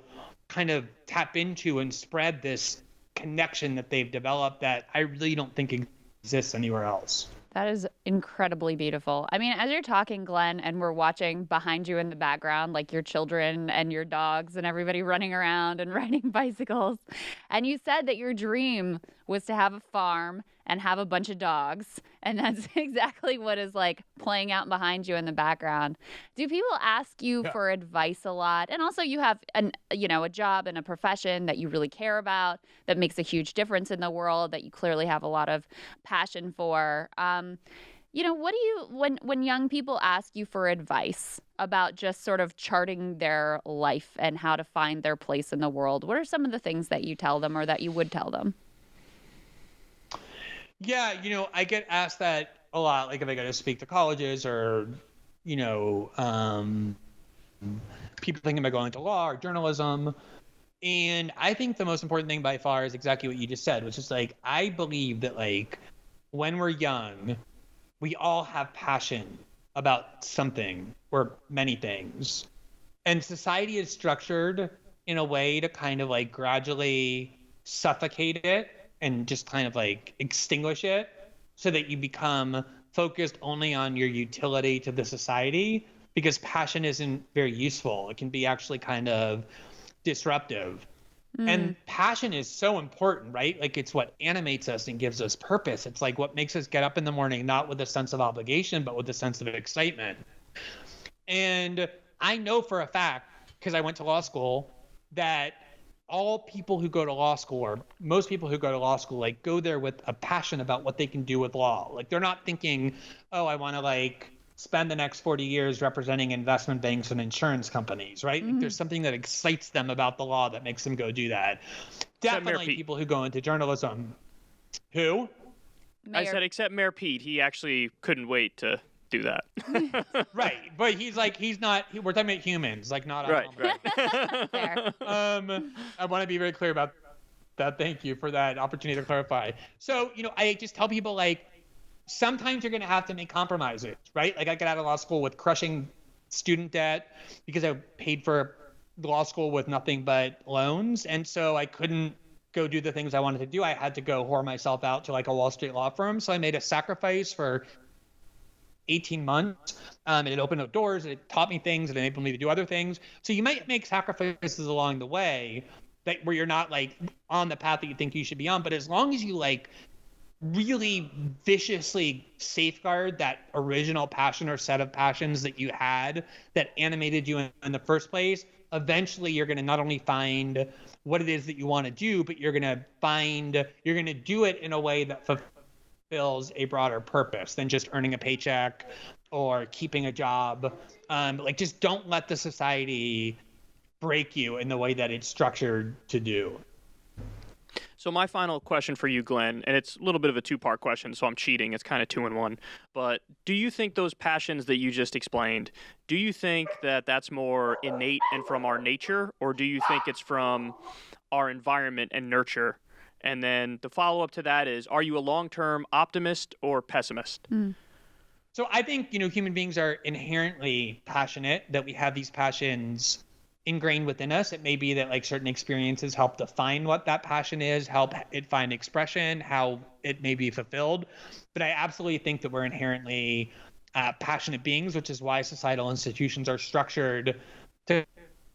kind of tap into and spread this connection that they've developed that I really don't think exists anywhere else. That is incredibly beautiful. I mean, as you're talking, Glenn, and we're watching behind you in the background, like your children and your dogs and everybody running around and riding bicycles. And you said that your dream was to have a farm and have a bunch of dogs. And that's exactly what is like playing out behind you in the background. Do people ask you for advice a lot? And also you have a job and a profession that you really care about, that makes a huge difference in the world, that you clearly have a lot of passion for. What do you, when young people ask you for advice about just sort of charting their life and how to find their place in the world, what are some of the things that you tell them or that you would tell them? Yeah, I get asked that a lot, like if I go to speak to colleges or, people thinking about going to law or journalism. And I think the most important thing by far is exactly what you just said, which is like, I believe that like when we're young, we all have passion about something or many things. And society is structured in a way to kind of like gradually suffocate it and just kind of like extinguish it so that you become focused only on your utility to the society, because passion isn't very useful. It can be actually kind of disruptive. And passion is so important, right? Like it's what animates us and gives us purpose. It's like what makes us get up in the morning, not with a sense of obligation, but with a sense of excitement. And I know for a fact, because I went to law school, that all people who go to law school, or most people who go to law school, like go there with a passion about what they can do with law. Like they're not thinking, oh, I want to like spend the next 40 years representing investment banks and insurance companies, right? Like there's something that excites them about the law that makes them go do that. Definitely people who go into journalism. Who? I said except Mayor Pete. He actually couldn't wait to do that. Right. But he's not, we're talking about humans, like not right. Fair. I want to be very clear about that. Thank you for that opportunity to clarify. So, I just tell people like, sometimes you're going to have to make compromises, right? Like I got out of law school with crushing student debt because I paid for law school with nothing but loans. And so I couldn't go do the things I wanted to do. I had to go whore myself out to like a Wall Street law firm. So I made a sacrifice for 18 months. And it opened up doors. It taught me things. It enabled me to do other things. So you might make sacrifices along the way where you're not like on the path that you think you should be on. But as long as you like really viciously safeguard that original passion or set of passions that you had that animated you in the first place, eventually you're going to not only find what it is that you want to do, but you're going to do it in a way that fulfills a broader purpose than just earning a paycheck or keeping a job. Like just don't let the society break you in the way that it's structured to do. So my final question for you, Glenn, and it's a little bit of a two-part question, so I'm cheating. It's kind of 2 in 1. But do you think those passions that you just explained, do you think that that's more innate and from our nature, or do you think it's from our environment and nurture? And then the follow-up to that is, are you a long-term optimist or pessimist? So I think, human beings are inherently passionate, that we have these passions ingrained within us. It may be that like certain experiences help define what that passion is, help it find expression, how it may be fulfilled. But I absolutely think that we're inherently passionate beings, which is why societal institutions are structured to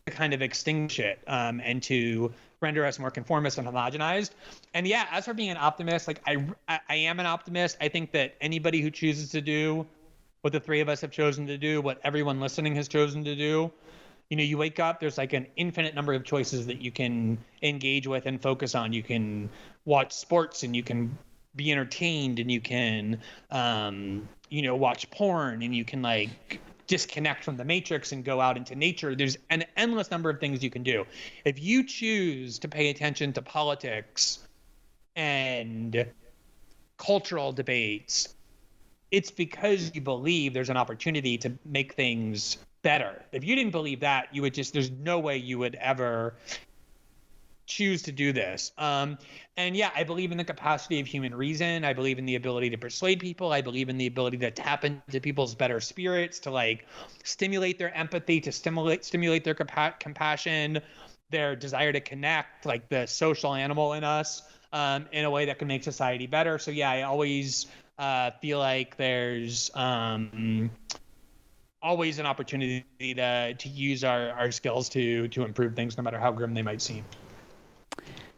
kind of extinguish it and to render us more conformist and homogenized. And yeah, as for being an optimist, like I am an optimist. I think that anybody who chooses to do what the three of us have chosen to do, what everyone listening has chosen to do, you wake up, there's like an infinite number of choices that you can engage with and focus on. You can watch sports and you can be entertained and you can, watch porn and you can like disconnect from the matrix and go out into nature. There's an endless number of things you can do. If you choose to pay attention to politics and cultural debates, it's because you believe there's an opportunity to make things better. If you didn't believe that, there's no way you would ever choose to do this. And yeah, I believe in the capacity of human reason. I believe in the ability to persuade people. I believe in the ability to tap into people's better spirits, to like stimulate their empathy, to stimulate their compassion, their desire to connect, like the social animal in us, in a way that can make society better. So yeah, I always feel like there's always an opportunity to use our skills to improve things, no matter how grim they might seem.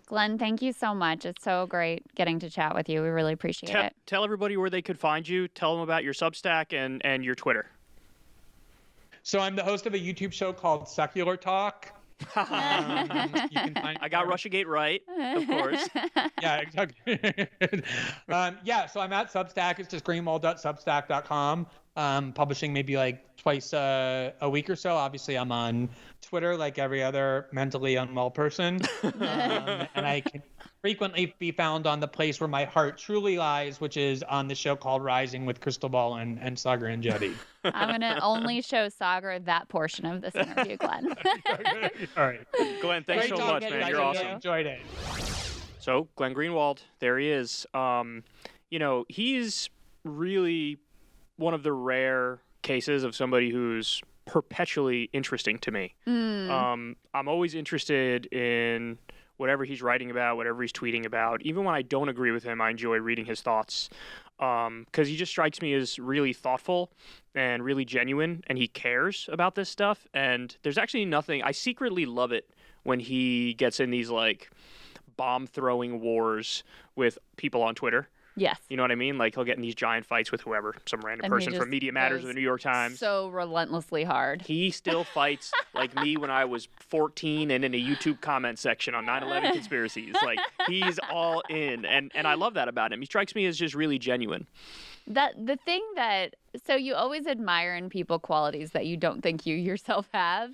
Glenn, thank you so much. It's so great getting to chat with you. We really appreciate it. Tell everybody where they could find you. Tell them about your Substack and your Twitter. So I'm the host of a YouTube show called Secular Talk. You can find I got Russiagate right, of course. Yeah, exactly. So I'm at Substack. It's just greenwald.substack.com. Publishing maybe like twice a week or so. Obviously, I'm on Twitter like every other mentally unwell person. And I can frequently be found on the place where my heart truly lies, which is on the show called Rising with Krystal and Sagar and Jody. I'm going to only show Sagar that portion of this interview, Glenn. All right. Glenn, thanks so much, man. You're awesome. Enjoyed it. So, Glenn Greenwald, there he is. He's really one of the rare cases of somebody who's perpetually interesting to me. I'm always interested in whatever he's writing about, whatever he's tweeting about. Even when I don't agree with him, I enjoy reading his thoughts because he just strikes me as really thoughtful and really genuine, and he cares about this stuff. And there's actually nothing, I secretly love it when he gets in these like bomb-throwing wars with people on Twitter. Yes. You know what I mean? Like he'll get in these giant fights with whoever, some random And person from Media Matters or the New York Times. So relentlessly hard. He still fights like me when I was 14 and in a YouTube comment section on 9/11 conspiracies. Like he's all in, and I love that about him. He strikes me as just really genuine. So you always admire in people qualities that you don't think you yourself have.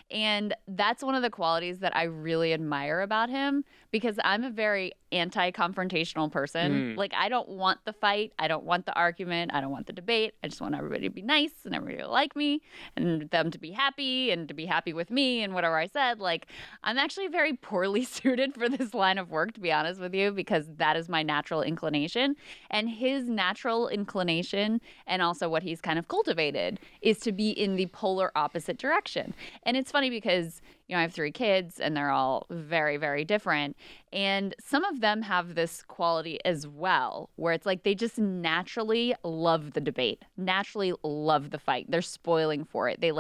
And that's one of the qualities that I really admire about him, because I'm a very anti-confrontational person. Like, I don't want the fight. I don't want the argument. I don't want the debate. I just want everybody to be nice and everybody to like me and them to be happy and to be happy with me and whatever I said. Like, I'm actually very poorly suited for this line of work, to be honest with you, because that is my natural inclination. And his natural inclination, and also what he's kind of cultivated, is to be in the polar opposite direction. And it's funny because, I have 3 kids and they're all very, very different. And some of them have this quality as well, where it's like they just naturally love the debate, naturally love the fight. They're spoiling for it. They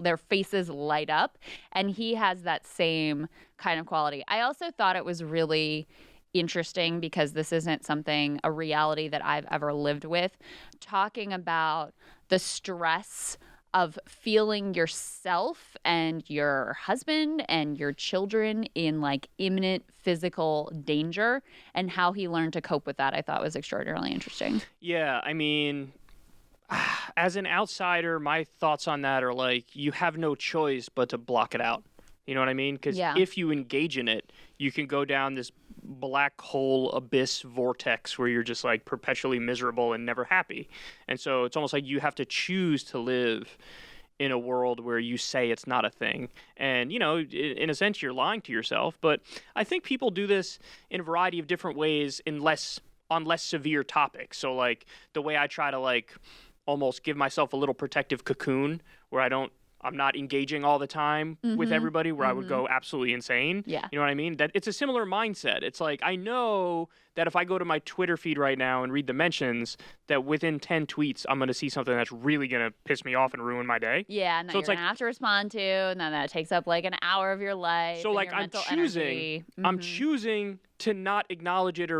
their faces light up. And he has that same kind of quality. I also thought it was really interesting, because this isn't a reality that I've ever lived with, talking about the stress of feeling yourself and your husband and your children in like imminent physical danger, and how he learned to cope with that. I thought was extraordinarily interesting. Yeah, I mean, as an outsider, my thoughts on that are like, you have no choice but to block it out. You know what I mean? Because if you engage in it, you can go down this black hole abyss vortex where you're just like perpetually miserable and never happy. And so it's almost like you have to choose to live in a world where you say it's not a thing. And, in a sense, you're lying to yourself. But I think people do this in a variety of different ways on less severe topics. So like the way I try to like almost give myself a little protective cocoon where I'm not engaging all the time with everybody, where I would go absolutely insane. Yeah. You know what I mean? That it's a similar mindset. It's like, I know that if I go to my Twitter feed right now and read the mentions, that within 10 tweets, I'm going to see something that's really going to piss me off and ruin my day. Yeah, and then you're going to have to respond to, and then that takes up like an hour of your life. So like I'm choosing to not acknowledge it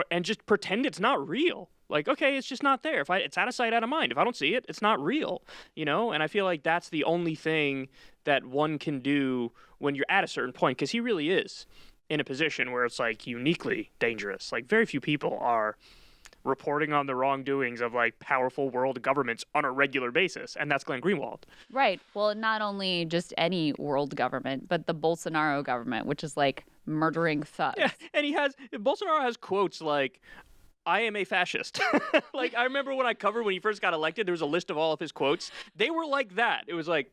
and just pretend it's not real. Like, okay, it's just not there. It's out of sight, out of mind. If I don't see it, it's not real, And I feel like that's the only thing that one can do when you're at a certain point, because he really is in a position where it's like uniquely dangerous. Like very few people are reporting on the wrongdoings of like powerful world governments on a regular basis, and that's Glenn Greenwald. Right. Well, not only just any world government, but the Bolsonaro government, which is like murdering thugs. Yeah, and Bolsonaro has quotes like, I am a fascist. Like, I remember when he first got elected, there was a list of all of his quotes. They were like that. It was like,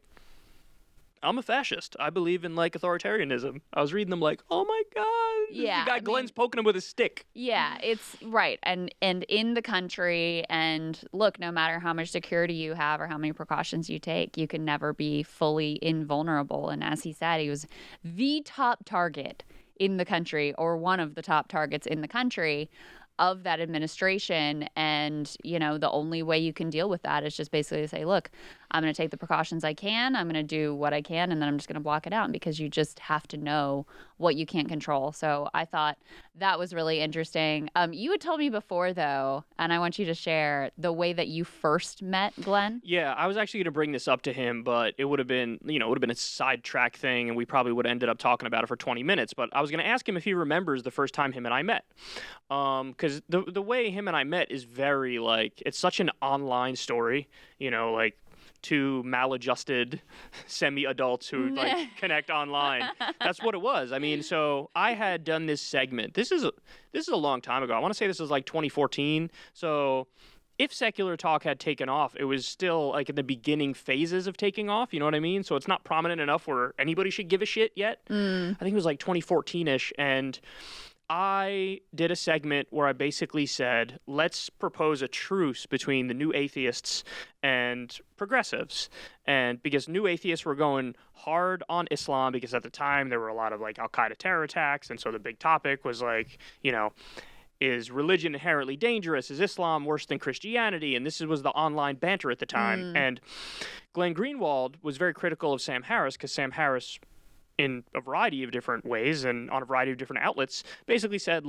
I'm a fascist. I believe in, like, authoritarianism. I was reading them like, oh, my God. Yeah. The guy Glenn's poking him with a stick. Yeah, it's right. And in the country, and look, no matter how much security you have or how many precautions you take, you can never be fully invulnerable. And as he said, he was the top target in the country, or one of the top targets in the country, of that administration. And, the only way you can deal with that is just basically to say, look, I'm going to take the precautions I can. I'm going to do what I can, and then I'm just going to block it out, because you just have to know what you can't control. So I thought that was really interesting. You had told me before, though, and I want you to share the way that you first met Glenn. Yeah, I was actually going to bring this up to him, but it would have been, a sidetrack thing, and we probably would have ended up talking about it for 20 minutes. But I was going to ask him if he remembers the first time him and I met. Because the way him and I met is very, it's such an online story, two maladjusted semi-adults who connect online. That's what it was. I mean, so I had done this segment. This is a long time ago. I want to say this was 2014. So if Secular Talk had taken off, it was still in the beginning phases of taking off. You know what I mean? So it's not prominent enough where anybody should give a shit yet. I think it was 2014-ish. And I did a segment where I basically said, let's propose a truce between the new atheists and progressives. And because new atheists were going hard on Islam, because at the time there were a lot of Al-Qaeda terror attacks. And so the big topic was is religion inherently dangerous? Is Islam worse than Christianity? And this was the online banter at the time. And Glenn Greenwald was very critical of Sam Harris, because Sam Harris, in a variety of different ways and on a variety of different outlets, basically said,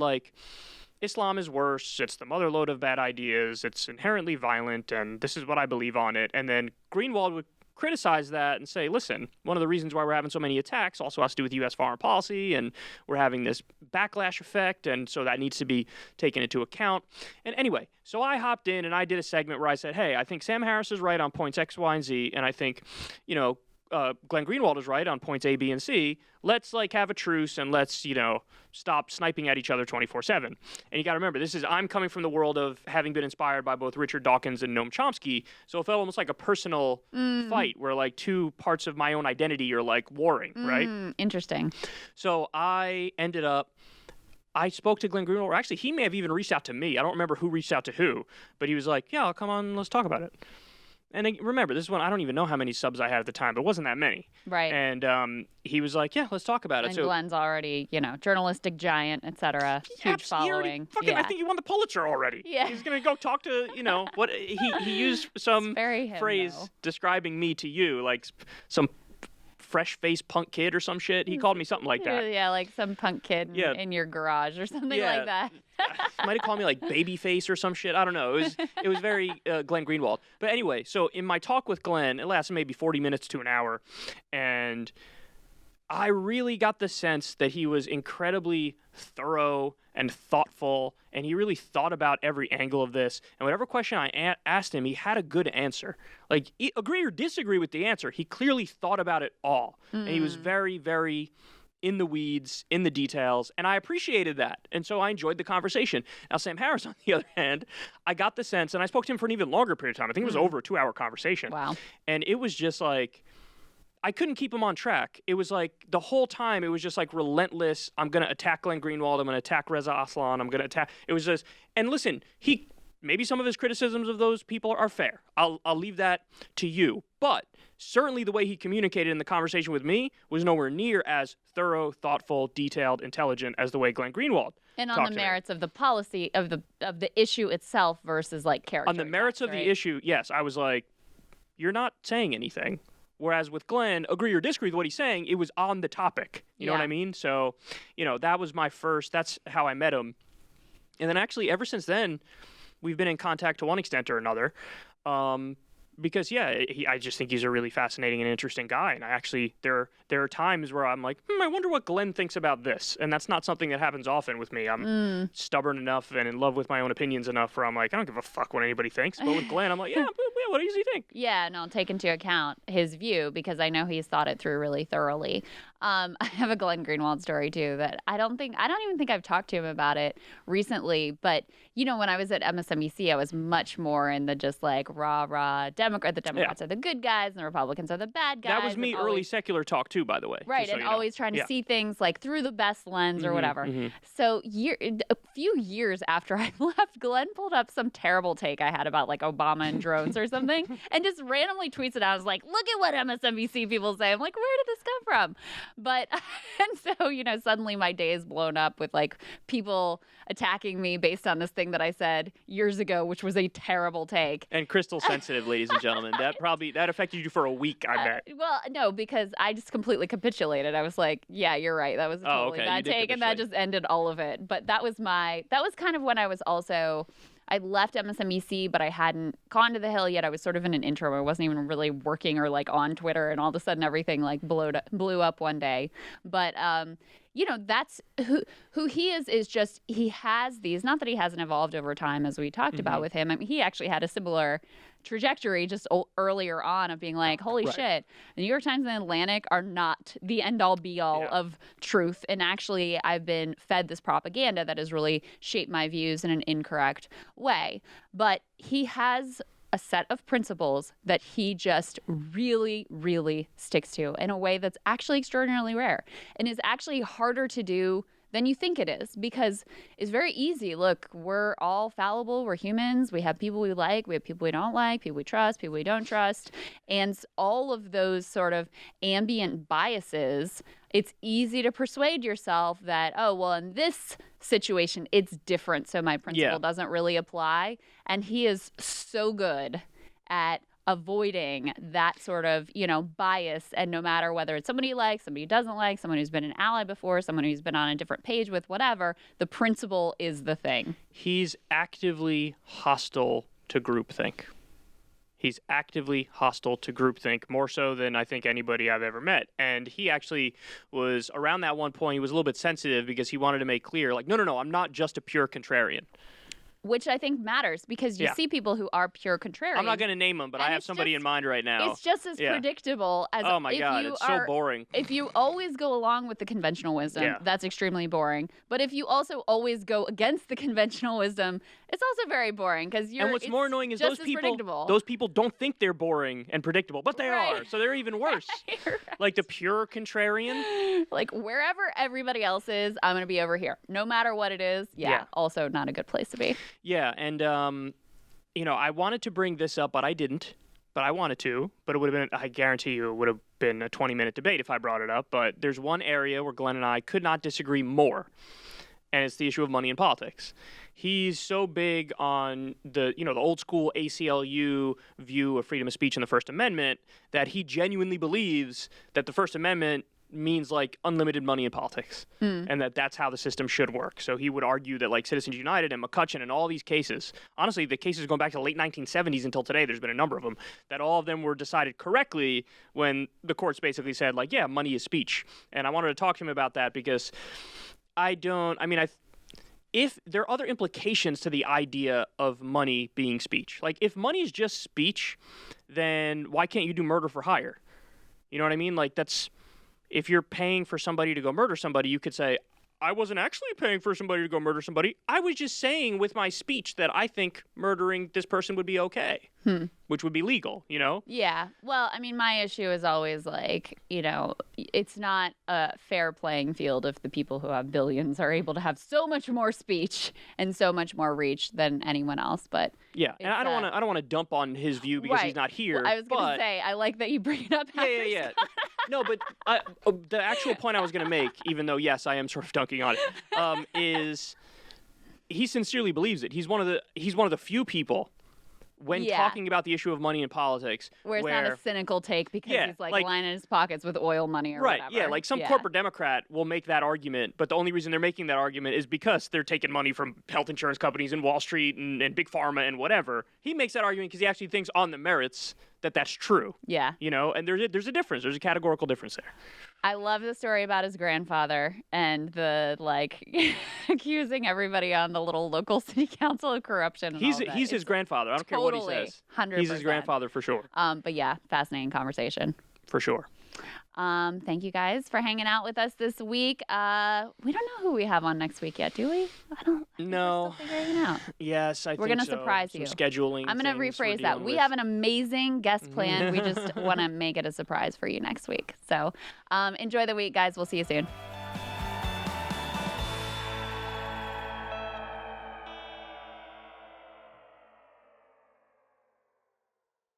Islam is worse, it's the mother lode of bad ideas, it's inherently violent, and this is what I believe on it. And then Greenwald would criticize that and say, listen, one of the reasons why we're having so many attacks also has to do with U.S. foreign policy, and we're having this backlash effect, and so that needs to be taken into account. And anyway, so I hopped in and I did a segment where I said, hey, I think Sam Harris is right on points X, Y, and Z, and I think, Glenn Greenwald is right on points A, B, and C. Let's have a truce, and let's, stop sniping at each other 24/7. And you got to remember, I'm coming from the world of having been inspired by both Richard Dawkins and Noam Chomsky. So it felt almost like a personal fight where two parts of my own identity are warring, right? Interesting. So I spoke to Glenn Greenwald, or actually he may have even reached out to me. I don't remember who reached out to who, but he was like, yeah, I'll come on, let's talk about it. And remember, this is when I don't even know how many subs I had at the time, but it wasn't that many. Right. And he was like, yeah, let's talk about it. And Glenn's already, journalistic giant, et cetera, huge following. I think he won the Pulitzer already. Yeah. He's going to go talk to, what he used some phrase describing me to you, some fresh-faced punk kid or some shit. He called me something like that. Yeah, some punk kid in your garage or something like that. Might have called me babyface or some shit. I don't know. It was very Glenn Greenwald. But anyway, so in my talk with Glenn, it lasted maybe 40 minutes to an hour, and I really got the sense that he was incredibly thorough and thoughtful, and he really thought about every angle of this. And whatever question I asked him, he had a good answer. Agree or disagree with the answer, he clearly thought about it all. And he was very, very in the weeds, in the details, and I appreciated that. And so I enjoyed the conversation. Now, Sam Harris, on the other hand, I got the sense, and I spoke to him for an even longer period of time. I think it was over a 2-hour conversation. Wow. And it was just I couldn't keep him on track. It was the whole time, it was just relentless. I'm going to attack Glenn Greenwald. I'm going to attack Reza Aslan. I'm going to attack. It was just, and listen, maybe some of his criticisms of those people are fair. I'll leave that to you. But certainly the way he communicated in the conversation with me was nowhere near as thorough, thoughtful, detailed, intelligent as the way Glenn Greenwald and on the merits of the policy of the issue itself versus character. On the merits of the issue, yes, I was you're not saying anything. Whereas with Glenn, agree or disagree with what he's saying, it was on the topic. You know what I mean? So, that was that's how I met him. And then actually, ever since then, we've been in contact to one extent or another. Because, I just think he's a really fascinating and interesting guy. And I actually, there are times where I'm I wonder what Glenn thinks about this. And that's not something that happens often with me. I'm stubborn enough and in love with my own opinions enough where I'm I don't give a fuck what anybody thinks. But with Glenn, I'm what does he think? Yeah, no, take into account his view, because I know he's thought it through really thoroughly. I have a Glenn Greenwald story too that I don't even think I've talked to him about it recently. But when I was at MSNBC, I was much more in the just rah rah Democrat Democrats are the good guys and the Republicans are the bad guys. That was me early secular talk too, by the way. Right, and always trying to see things like through the best lens or whatever. So a few years after I left, Glenn pulled up some terrible take I had about like Obama and drones or something, and just randomly tweets it out. I was like, look at what MSNBC people say. I'm like, where did this come from? But and so suddenly my day is blown up with like people attacking me based on this thing that I said years ago, which was a terrible take. And Krystal sensitive, ladies and gentlemen. That affected you for a week, I bet. Well, no, because I just completely capitulated. I was like, yeah, you're right. That was a totally bad take, and that just ended all of it. But that was kind of when I was also. I left MSNBC, but I hadn't gone to the Hill yet. I was sort of in an interim. I wasn't even really working or like on Twitter, and all of a sudden everything like blew up one day. But that's who he is just he has these. Not that he hasn't evolved over time, as we talked about with him. I mean, he actually had a similar trajectory just earlier on of being like, holy shit, the New York Times and the Atlantic are not the end-all be-all of truth. And actually, I've been fed this propaganda that has really shaped my views in an incorrect way. But he has a set of principles that he just really, really sticks to in a way that's actually extraordinarily rare and is actually harder to do than you think it is, because it's very easy. Look, we're all fallible. We're humans. We have people we like. We have people we don't like, people we trust, people we don't trust. And all of those sort of ambient biases, it's easy to persuade yourself that, oh, well, in this situation, it's different, so my principle doesn't really apply. And he is so good at avoiding that sort of, bias. And no matter whether it's somebody you like, somebody who doesn't like, someone who's been an ally before, someone who's been on a different page with, whatever, the principle is the thing. He's actively hostile to groupthink. He's actively hostile to groupthink, more so than I think anybody I've ever met. And he actually was, around that one point, he was a little bit sensitive because he wanted to make clear, like, no, I'm not just a pure contrarian. Which I think matters, because you see people who are pure contrarians. I'm not going to name them, but I have somebody in mind right now. It's just as predictable as oh my God, it's so boring. If you always go along with the conventional wisdom, that's extremely boring. But if you also always go against the conventional wisdom, it's also very boring, because and what's more annoying is those people don't think they're boring and predictable, but they are. So they're even worse. Right. Like the pure contrarian. Like wherever everybody else is, I'm going to be over here. No matter what it is. Also not a good place to be. Yeah, and, I wanted to bring this up, but I didn't. But I wanted to. But it would have been, I guarantee you, it would have been a 20-minute debate if I brought it up. But there's one area where Glenn and I could not disagree more, and it's the issue of money in politics. He's so big on the old school ACLU view of freedom of speech and the First Amendment that he genuinely believes that the First Amendment means like unlimited money in politics and that's how the system should work. So he would argue that like Citizens United and McCutcheon and all these cases, honestly, the cases going back to the late 1970s until today, there's been a number of them, that all of them were decided correctly when the courts basically said like, yeah, money is speech. And I wanted to talk to him about that because if there are other implications to the idea of money being speech, like if money is just speech, then why can't you do murder for hire? You know what I mean? Like if you're paying for somebody to go murder somebody, you could say, I wasn't actually paying for somebody to go murder somebody. I was just saying with my speech that I think murdering this person would be okay, which would be legal, Yeah. Well, my issue is always like, it's not a fair playing field if the people who have billions are able to have so much more speech and so much more reach than anyone else. But yeah, and I don't want to dump on his view because he's not here. Well, I was going to say, I like that you bring it up. Yeah. No, but the actual point I was going to make, even though yes, I am sort of dunking on it, is he sincerely believes it. He's one of the few people when talking about the issue of money in politics where it's not a cynical take because he's like lining his pockets with oil money or whatever. Yeah, like some corporate Democrat will make that argument, but the only reason they're making that argument is because they're taking money from health insurance companies and Wall Street and big pharma and whatever. He makes that argument because he actually thinks on the merits that that's true. Yeah. And there's a difference. There's a categorical difference there. I love the story about his grandfather and the accusing everybody on the little local city council of corruption. And he's his grandfather. I don't care what he says. 100%. He's his grandfather for sure. But yeah, fascinating conversation. For sure. Thank you guys for hanging out with us this week. We don't know who we have on next week yet, do we? I think No. we're still figuring it out. Yes, I We're think gonna so. surprise Some you. scheduling. I'm going to rephrase that. We have an amazing guest plan. We just want to make it a surprise for you next week. So enjoy the week, guys. We'll see you soon.